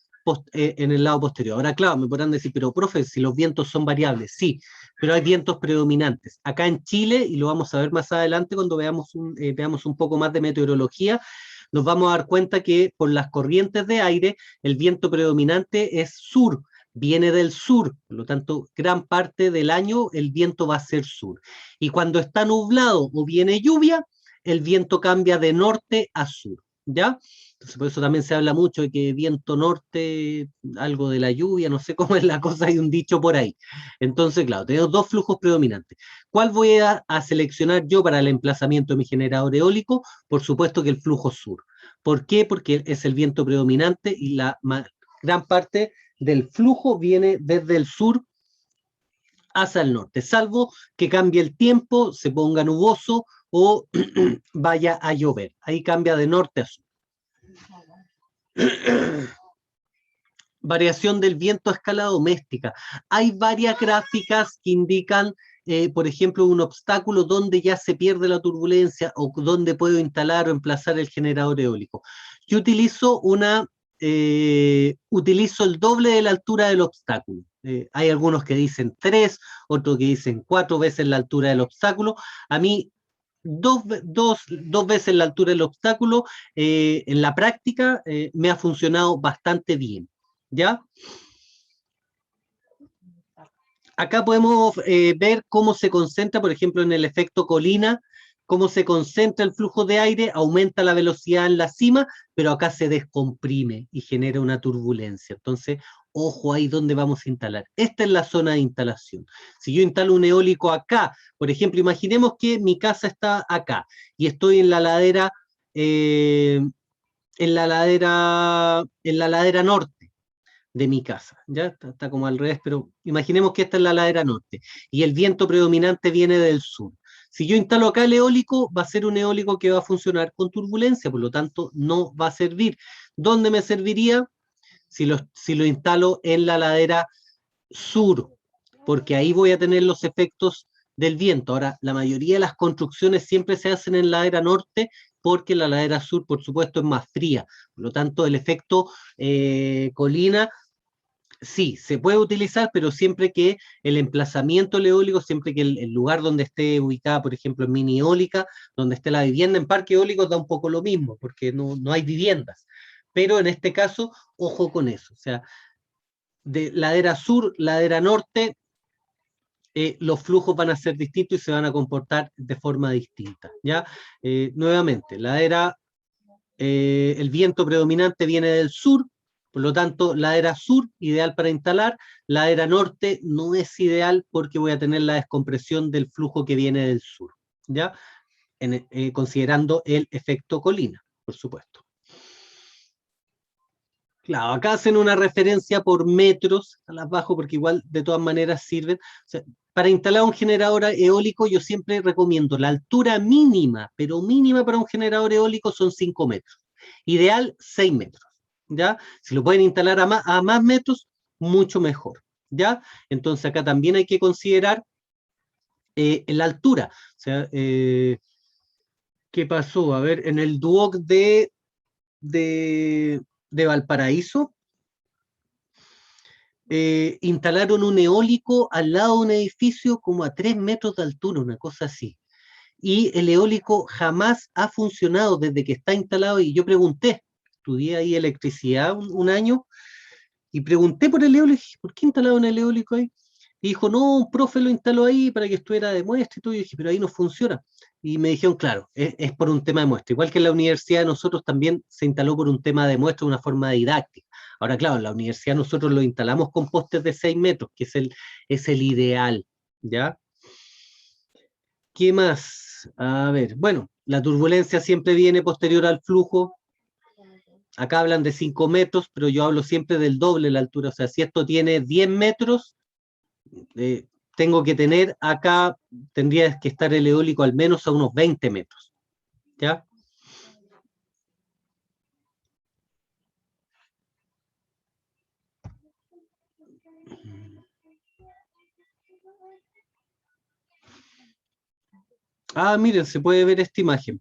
en el lado posterior. Ahora, claro, me podrán decir, pero profe, si los vientos son variables, sí, pero hay vientos predominantes. Acá en Chile, y lo vamos a ver más adelante cuando veamos un poco más de meteorología, nos vamos a dar cuenta que por las corrientes de aire, el viento predominante es sur, viene del sur, por lo tanto, gran parte del año el viento va a ser sur. Y cuando está nublado o viene lluvia, el viento cambia de norte a sur, ¿ya? Entonces, por eso también se habla mucho de que viento norte, algo de la lluvia, no sé cómo es la cosa, hay un dicho por ahí. Entonces, claro, tenemos dos flujos predominantes. ¿Cuál voy a seleccionar yo para el emplazamiento de mi generador eólico? Por supuesto que el flujo sur. ¿Por qué? Porque es el viento predominante y la gran parte del flujo viene desde el sur hacia el norte, salvo que cambie el tiempo, se ponga nuboso o vaya a llover. Ahí cambia de norte a sur. Variación del viento a escala doméstica. Hay varias gráficas que indican, por ejemplo, un obstáculo donde ya se pierde la turbulencia o donde puedo instalar o emplazar el generador eólico. Yo utilizo el doble de la altura del obstáculo. Hay algunos que dicen 3, otros que dicen 4 veces la altura del obstáculo. A mí, dos veces la altura del obstáculo, en la práctica, me ha funcionado bastante bien, ¿ya? Acá podemos ver cómo se concentra, por ejemplo, en el efecto colina, cómo se concentra el flujo de aire, aumenta la velocidad en la cima, pero acá se descomprime y genera una turbulencia. Entonces, ojo ahí donde vamos a instalar. Esta es la zona de instalación. Si yo instalo un eólico acá, por ejemplo, imaginemos que mi casa está acá y estoy en la ladera, norte de mi casa, ¿ya? Está como al revés, pero imaginemos que esta es la ladera norte y el viento predominante viene del sur. Si yo instalo acá el eólico, va a ser un eólico que va a funcionar con turbulencia, por lo tanto no va a servir. ¿Dónde me serviría? Si lo instalo en la ladera sur, porque ahí voy a tener los efectos del viento. Ahora, la mayoría de las construcciones siempre se hacen en la ladera norte, porque la ladera sur, por supuesto, es más fría. Por lo tanto, el efecto colina, sí, se puede utilizar, pero siempre que el emplazamiento del eólico, siempre que el lugar donde esté ubicada, por ejemplo, en mini eólica, donde esté la vivienda, en parque eólico da un poco lo mismo, porque no hay viviendas. Pero en este caso, ojo con eso. O sea, de ladera sur, ladera norte, los flujos van a ser distintos y se van a comportar de forma distinta, ¿ya? Nuevamente, el viento predominante viene del sur, por lo tanto, ladera sur, ideal para instalar, ladera norte no es ideal porque voy a tener la descompresión del flujo que viene del sur, ¿ya? Considerando el efecto colina, por supuesto. Claro, acá hacen una referencia por metros, a las bajo, porque igual de todas maneras sirven. O sea, para instalar un generador eólico yo siempre recomiendo la altura mínima, pero mínima para un generador eólico son 5 metros. Ideal 6 metros, ¿ya? Si lo pueden instalar a más metros, mucho mejor, ¿ya? Entonces acá también hay que considerar la altura. O sea, ¿qué pasó? A ver, en el Duoc de Valparaíso, instalaron un eólico al lado de un edificio como a 3 metros de altura, una cosa así. Y el eólico jamás ha funcionado desde que está instalado, y yo pregunté, estudié ahí electricidad un año, y pregunté por el eólico, ¿por qué instalaron el eólico ahí? Y dijo, no, un profe lo instaló ahí para que estuviera de muestra y todo. Y yo dije, pero ahí no funciona. Y me dijeron, claro, es por un tema de muestra. Igual que en la universidad de nosotros también se instaló por un tema de muestra, una forma didáctica. Ahora, claro, en la universidad nosotros lo instalamos con postes de 6 metros, que es el ideal, ¿ya? ¿Qué más? A ver, bueno, la turbulencia siempre viene posterior al flujo. Acá hablan de 5 metros, pero yo hablo siempre del doble de la altura. O sea, si esto tiene 10 metros, tengo que tener acá, tendría que estar el eólico al menos a unos 20 metros, ¿ya? Ah, miren, se puede ver esta imagen.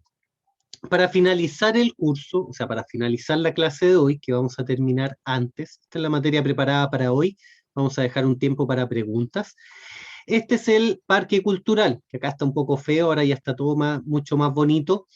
Para finalizar el curso, o sea, para finalizar la clase de hoy, que vamos a terminar antes, esta es la materia preparada para hoy, vamos a dejar un tiempo para preguntas. Este es el parque cultural, que acá está un poco feo, ahora ya está todo mucho más bonito.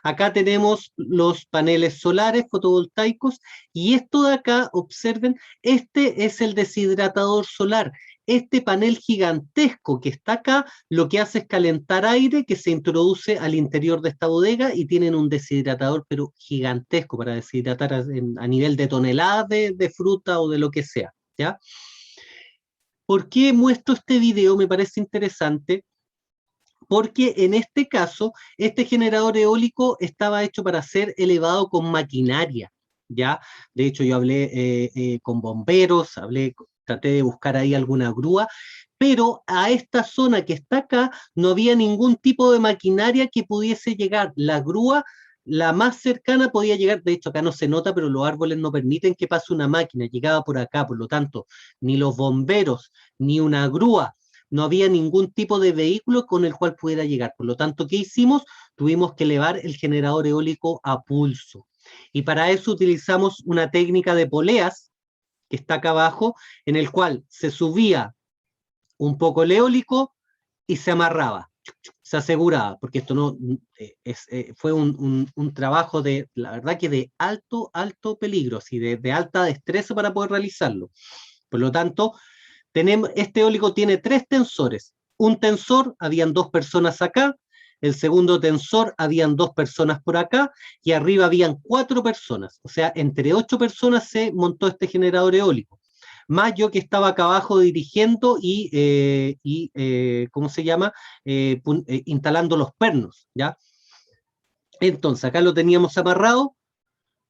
Acá tenemos los paneles solares fotovoltaicos, y esto de acá, observen, este es el deshidratador solar. Este panel gigantesco que está acá, lo que hace es calentar aire que se introduce al interior de esta bodega, y tienen un deshidratador, pero gigantesco, para deshidratar a nivel de toneladas de fruta o de lo que sea, ¿ya? ¿Por qué muestro este video? Me parece interesante, porque en este caso, este generador eólico estaba hecho para ser elevado con maquinaria, ¿ya? De hecho, yo hablé con bomberos, traté de buscar ahí alguna grúa, pero a esta zona que está acá no había ningún tipo de maquinaria que pudiese llegar. La grúa, la más cercana, podía llegar, de hecho acá no se nota, pero los árboles no permiten que pase una máquina, llegaba por acá, por lo tanto, ni los bomberos, ni una grúa, no había ningún tipo de vehículo con el cual pudiera llegar. Por lo tanto, ¿qué hicimos? Tuvimos que elevar el generador eólico a pulso. Y para eso utilizamos una técnica de poleas, que está acá abajo, en el cual se subía un poco el eólico y se amarraba, se aseguraba, porque esto no fue un trabajo de, la verdad que de alto peligro, así de alta destreza para poder realizarlo. Por lo tanto, este eólico tiene 3 tensores. Un tensor, habían 2 personas acá, el segundo tensor, habían 2 personas por acá, y arriba habían 4 personas. O sea, entre 8 personas se montó este generador eólico. Más yo que estaba acá abajo dirigiendo ¿cómo se llama? Instalando los pernos, ¿ya? Entonces, acá lo teníamos amarrado,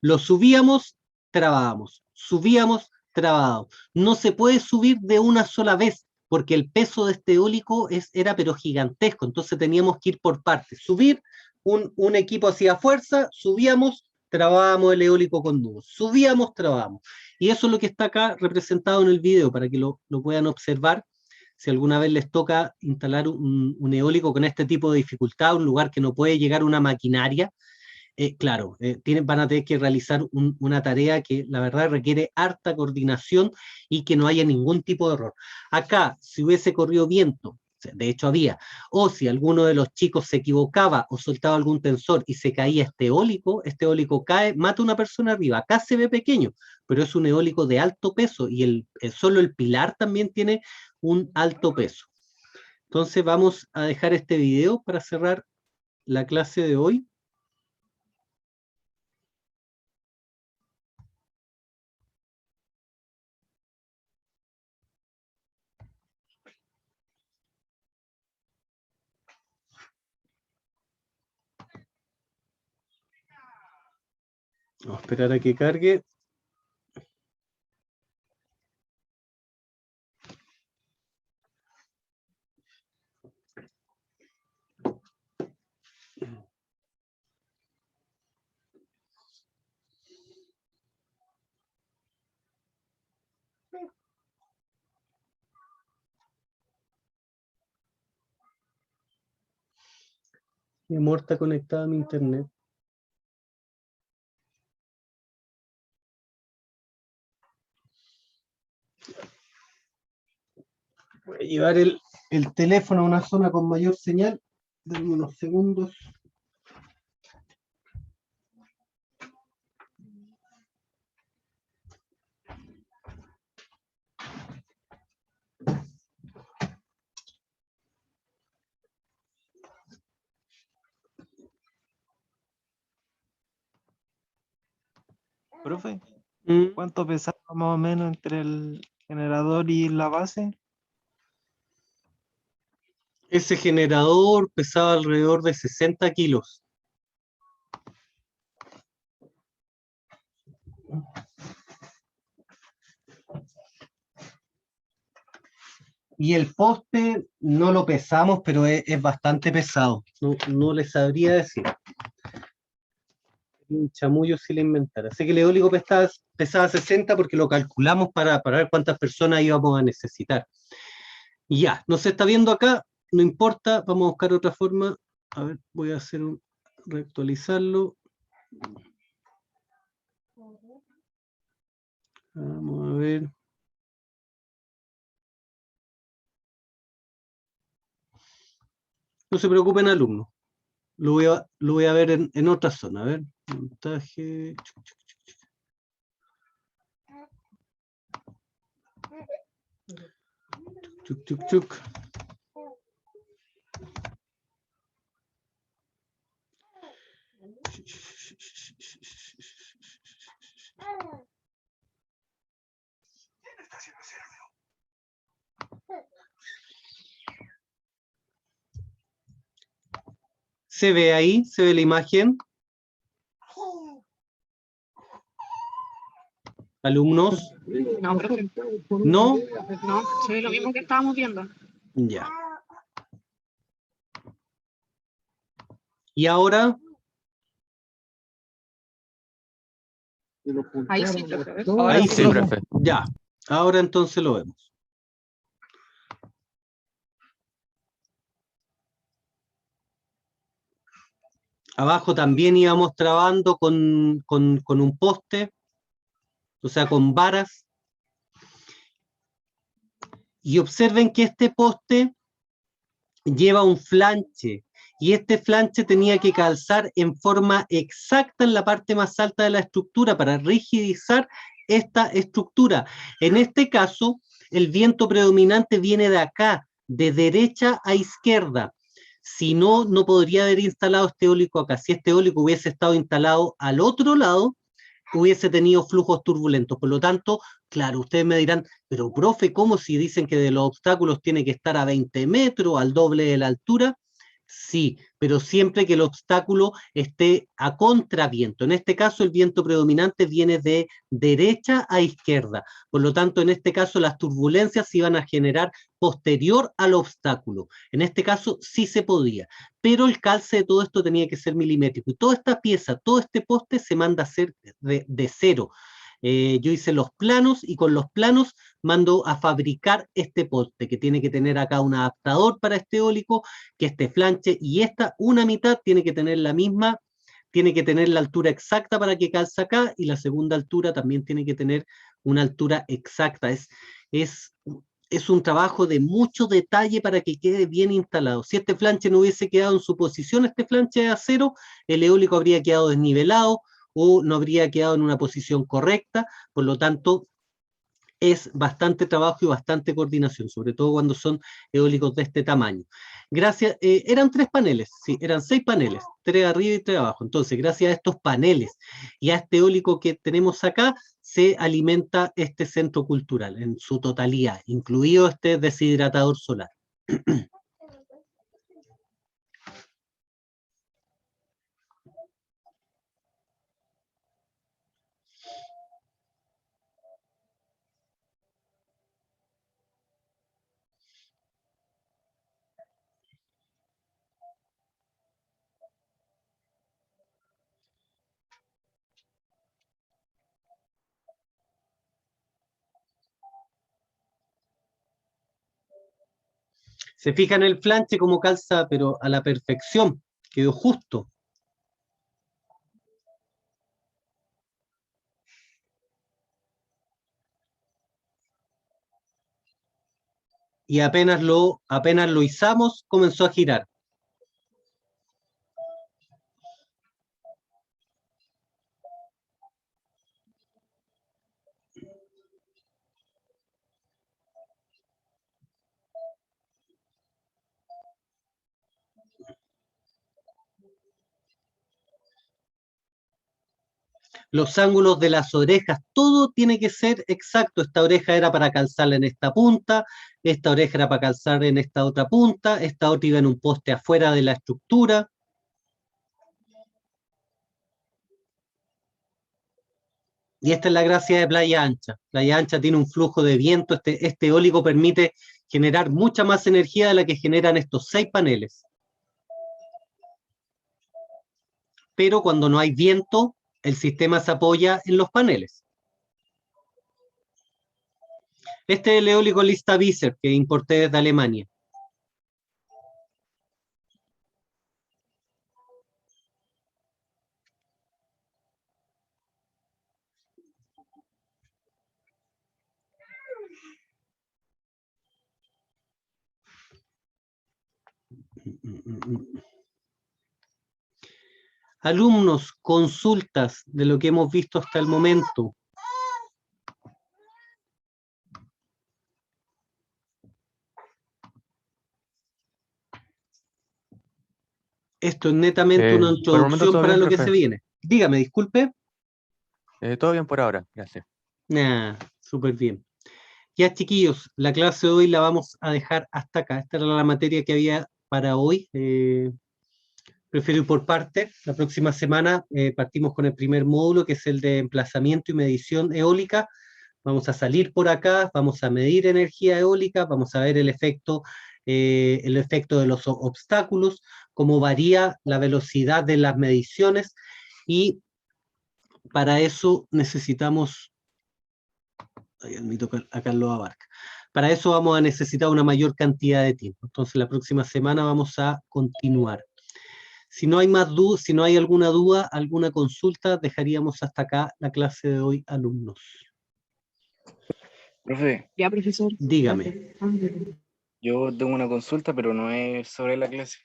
lo subíamos, trabábamos, subíamos, trabado. No se puede subir de una sola vez, porque el peso de este eólico era pero gigantesco, entonces teníamos que ir por partes. Subir, un equipo hacía fuerza, subíamos, trabábamos el eólico con nubes, subíamos, trabábamos. Y eso es lo que está acá representado en el video, para que lo puedan observar. Si alguna vez les toca instalar un eólico con este tipo de dificultad, un lugar que no puede llegar una maquinaria, claro, van a tener que realizar una tarea que la verdad requiere harta coordinación y que no haya ningún tipo de error. Acá, si hubiese corrido viento, de hecho había, o si alguno de los chicos se equivocaba o soltaba algún tensor y se caía este eólico cae, mata a una persona arriba. Acá se ve pequeño, pero es un eólico de alto peso y solo el pilar también tiene un alto peso. Entonces vamos a dejar este video para cerrar la clase de hoy. Vamos a esperar a que cargue. Mi amor está conectada a mi internet. Voy a llevar el teléfono a una zona con mayor señal. Denme unos segundos. Profe, Mm, ¿cuánto pesaba más o menos entre el generador y la base? Ese generador pesaba alrededor de 60 kilos. Y el poste no lo pesamos, pero es bastante pesado. No le sabría decir. Un chamullo si le inventara. Sé que el eólico pesaba 60 porque lo calculamos para ver cuántas personas íbamos a necesitar. Y ya, no se está viendo acá, no importa, vamos a buscar otra forma. A ver, voy a hacer reactualizarlo. Vamos a ver. No se preocupen, alumnos. Lo voy a ver en otra zona. A ver, montaje. Chuc, chuc, chuc. ¿Se ve ahí? ¿Se ve la imagen? ¿Alumnos? No, profe. ¿No? No, se ve lo mismo que estábamos viendo. Ya. ¿Y ahora? Ahí sí, profe. Ahora Ahí sí, sí. profe. Ya. Ahora entonces lo vemos. Abajo también íbamos trabando con un poste, o sea, con varas. Y observen que este poste lleva un flanche, y este flanche tenía que calzar en forma exacta en la parte más alta de la estructura para rigidizar esta estructura. En este caso, el viento predominante viene de acá, de derecha a izquierda. Si no, no podría haber instalado este eólico acá. Si este eólico hubiese estado instalado al otro lado, hubiese tenido flujos turbulentos. Por lo tanto, claro, ustedes me dirán, pero profe, ¿cómo si dicen que de los obstáculos tiene que estar a 20 metros, al doble de la altura? Sí, pero siempre que el obstáculo esté a contraviento. En este caso, el viento predominante viene de derecha a izquierda. Por lo tanto, en este caso, las turbulencias se iban a generar posterior al obstáculo. En este caso, sí se podía. Pero el calce de todo esto tenía que ser milimétrico. Y toda esta pieza, todo este poste se manda a hacer de cero. Yo hice los planos y con los planos mando a fabricar este poste, que tiene que tener acá un adaptador para este eólico, que este flanche, y esta, una mitad, tiene que tener la misma, tiene que tener la altura exacta para que calce acá, y la segunda altura también tiene que tener una altura exacta. Es un trabajo de mucho detalle para que quede bien instalado. Si este flanche no hubiese quedado en su posición, este flanche de acero, el eólico habría quedado desnivelado o no habría quedado en una posición correcta. Por lo tanto, es bastante trabajo y bastante coordinación, sobre todo cuando son eólicos de este tamaño. Gracias, eran 3 paneles, sí, eran 6 paneles, 3 arriba y 3 abajo. Entonces, gracias a estos paneles y a este eólico que tenemos acá, se alimenta este centro cultural en su totalidad, incluido este deshidratador solar. Se fija en el flanche como calza, pero a la perfección, quedó justo. Y apenas lo izamos, comenzó a girar. Los ángulos de las orejas, todo tiene que ser exacto. Esta oreja era para calzarla en esta punta, esta oreja era para calzar en esta otra punta, esta otra iba en un poste afuera de la estructura. Y esta es la gracia de Playa Ancha. Playa Ancha tiene un flujo de viento, este eólico permite generar mucha más energía de la que generan estos 6 paneles. Pero cuando no hay viento, el sistema se apoya en los paneles. Este es el eólico Lista Visser que importé desde Alemania. Alumnos, consultas de lo que hemos visto hasta el momento. Esto es netamente una Por el momento introducción todo para bien, lo que profe. se viene. Dígame, disculpe. Todo bien por ahora, gracias. Súper bien. Ya, chiquillos, la clase de hoy la vamos a dejar hasta acá. Esta era la materia que había para hoy. Prefiero ir por parte. La próxima semana partimos con el primer módulo, que es el de emplazamiento y medición eólica. Vamos a salir por acá, vamos a medir energía eólica, vamos a ver el efecto de los obstáculos, cómo varía la velocidad de las mediciones, y para eso necesitamos, admito a Carlos Abarca, para eso vamos a necesitar una mayor cantidad de tiempo. Entonces la próxima semana vamos a continuar. Si no hay más dudas, si no hay alguna duda, alguna consulta, dejaríamos hasta acá la clase de hoy, alumnos. Profe, Ya, profesor. Dígame, yo tengo una consulta, pero no es sobre la clase.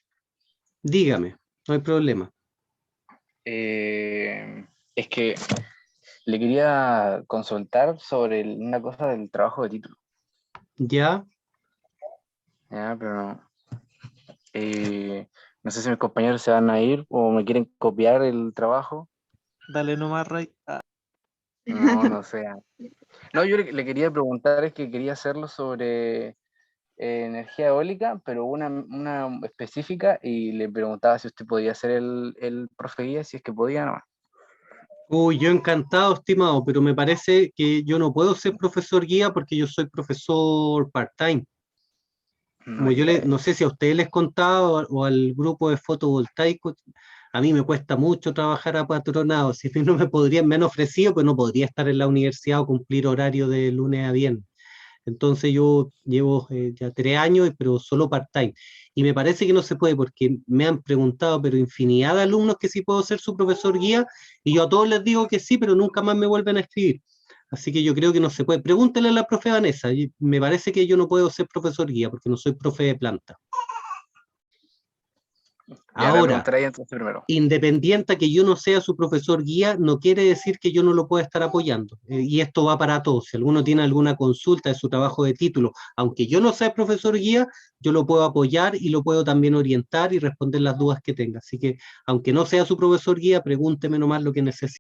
dígame, no hay problema. Es que le quería consultar sobre una cosa del trabajo de título. ¿Ya? Ya, pero no. No sé si mis compañeros se van a ir o me quieren copiar el trabajo. Dale nomás, Ray. No sé. No, yo le quería preguntar, es que quería hacerlo sobre energía eólica, pero una específica, y le preguntaba si usted podía ser el profe guía, si es que podía nomás. Uy, yo encantado, estimado, pero me parece que yo no puedo ser profesor guía porque yo soy profesor part-time. Como yo no sé si a ustedes les contaba o al grupo de fotovoltaicos, A mí me cuesta mucho trabajar apatronado, si no me han ofrecido, pues no podría estar en la universidad o cumplir horario de lunes a viernes. Entonces yo llevo ya 3 años, pero solo part-time. Y me parece que no se puede porque me han preguntado, pero infinidad de alumnos que si puedo ser su profesor guía, y yo a todos les digo que sí, pero nunca más me vuelven a escribir. Así que yo creo que no se puede. Pregúntele a la profe Vanessa, me parece que yo no puedo ser profesor guía porque no soy profe de planta. Ya le Ahora, preguntaré entonces primero. independiente a que yo no sea su profesor guía, no quiere decir que yo no lo pueda estar apoyando. Y esto va para todos. Si alguno tiene alguna consulta de su trabajo de título, aunque yo no sea profesor guía, yo lo puedo apoyar y lo puedo también orientar y responder las dudas que tenga. Así que, aunque no sea su profesor guía, pregúnteme nomás lo que necesite.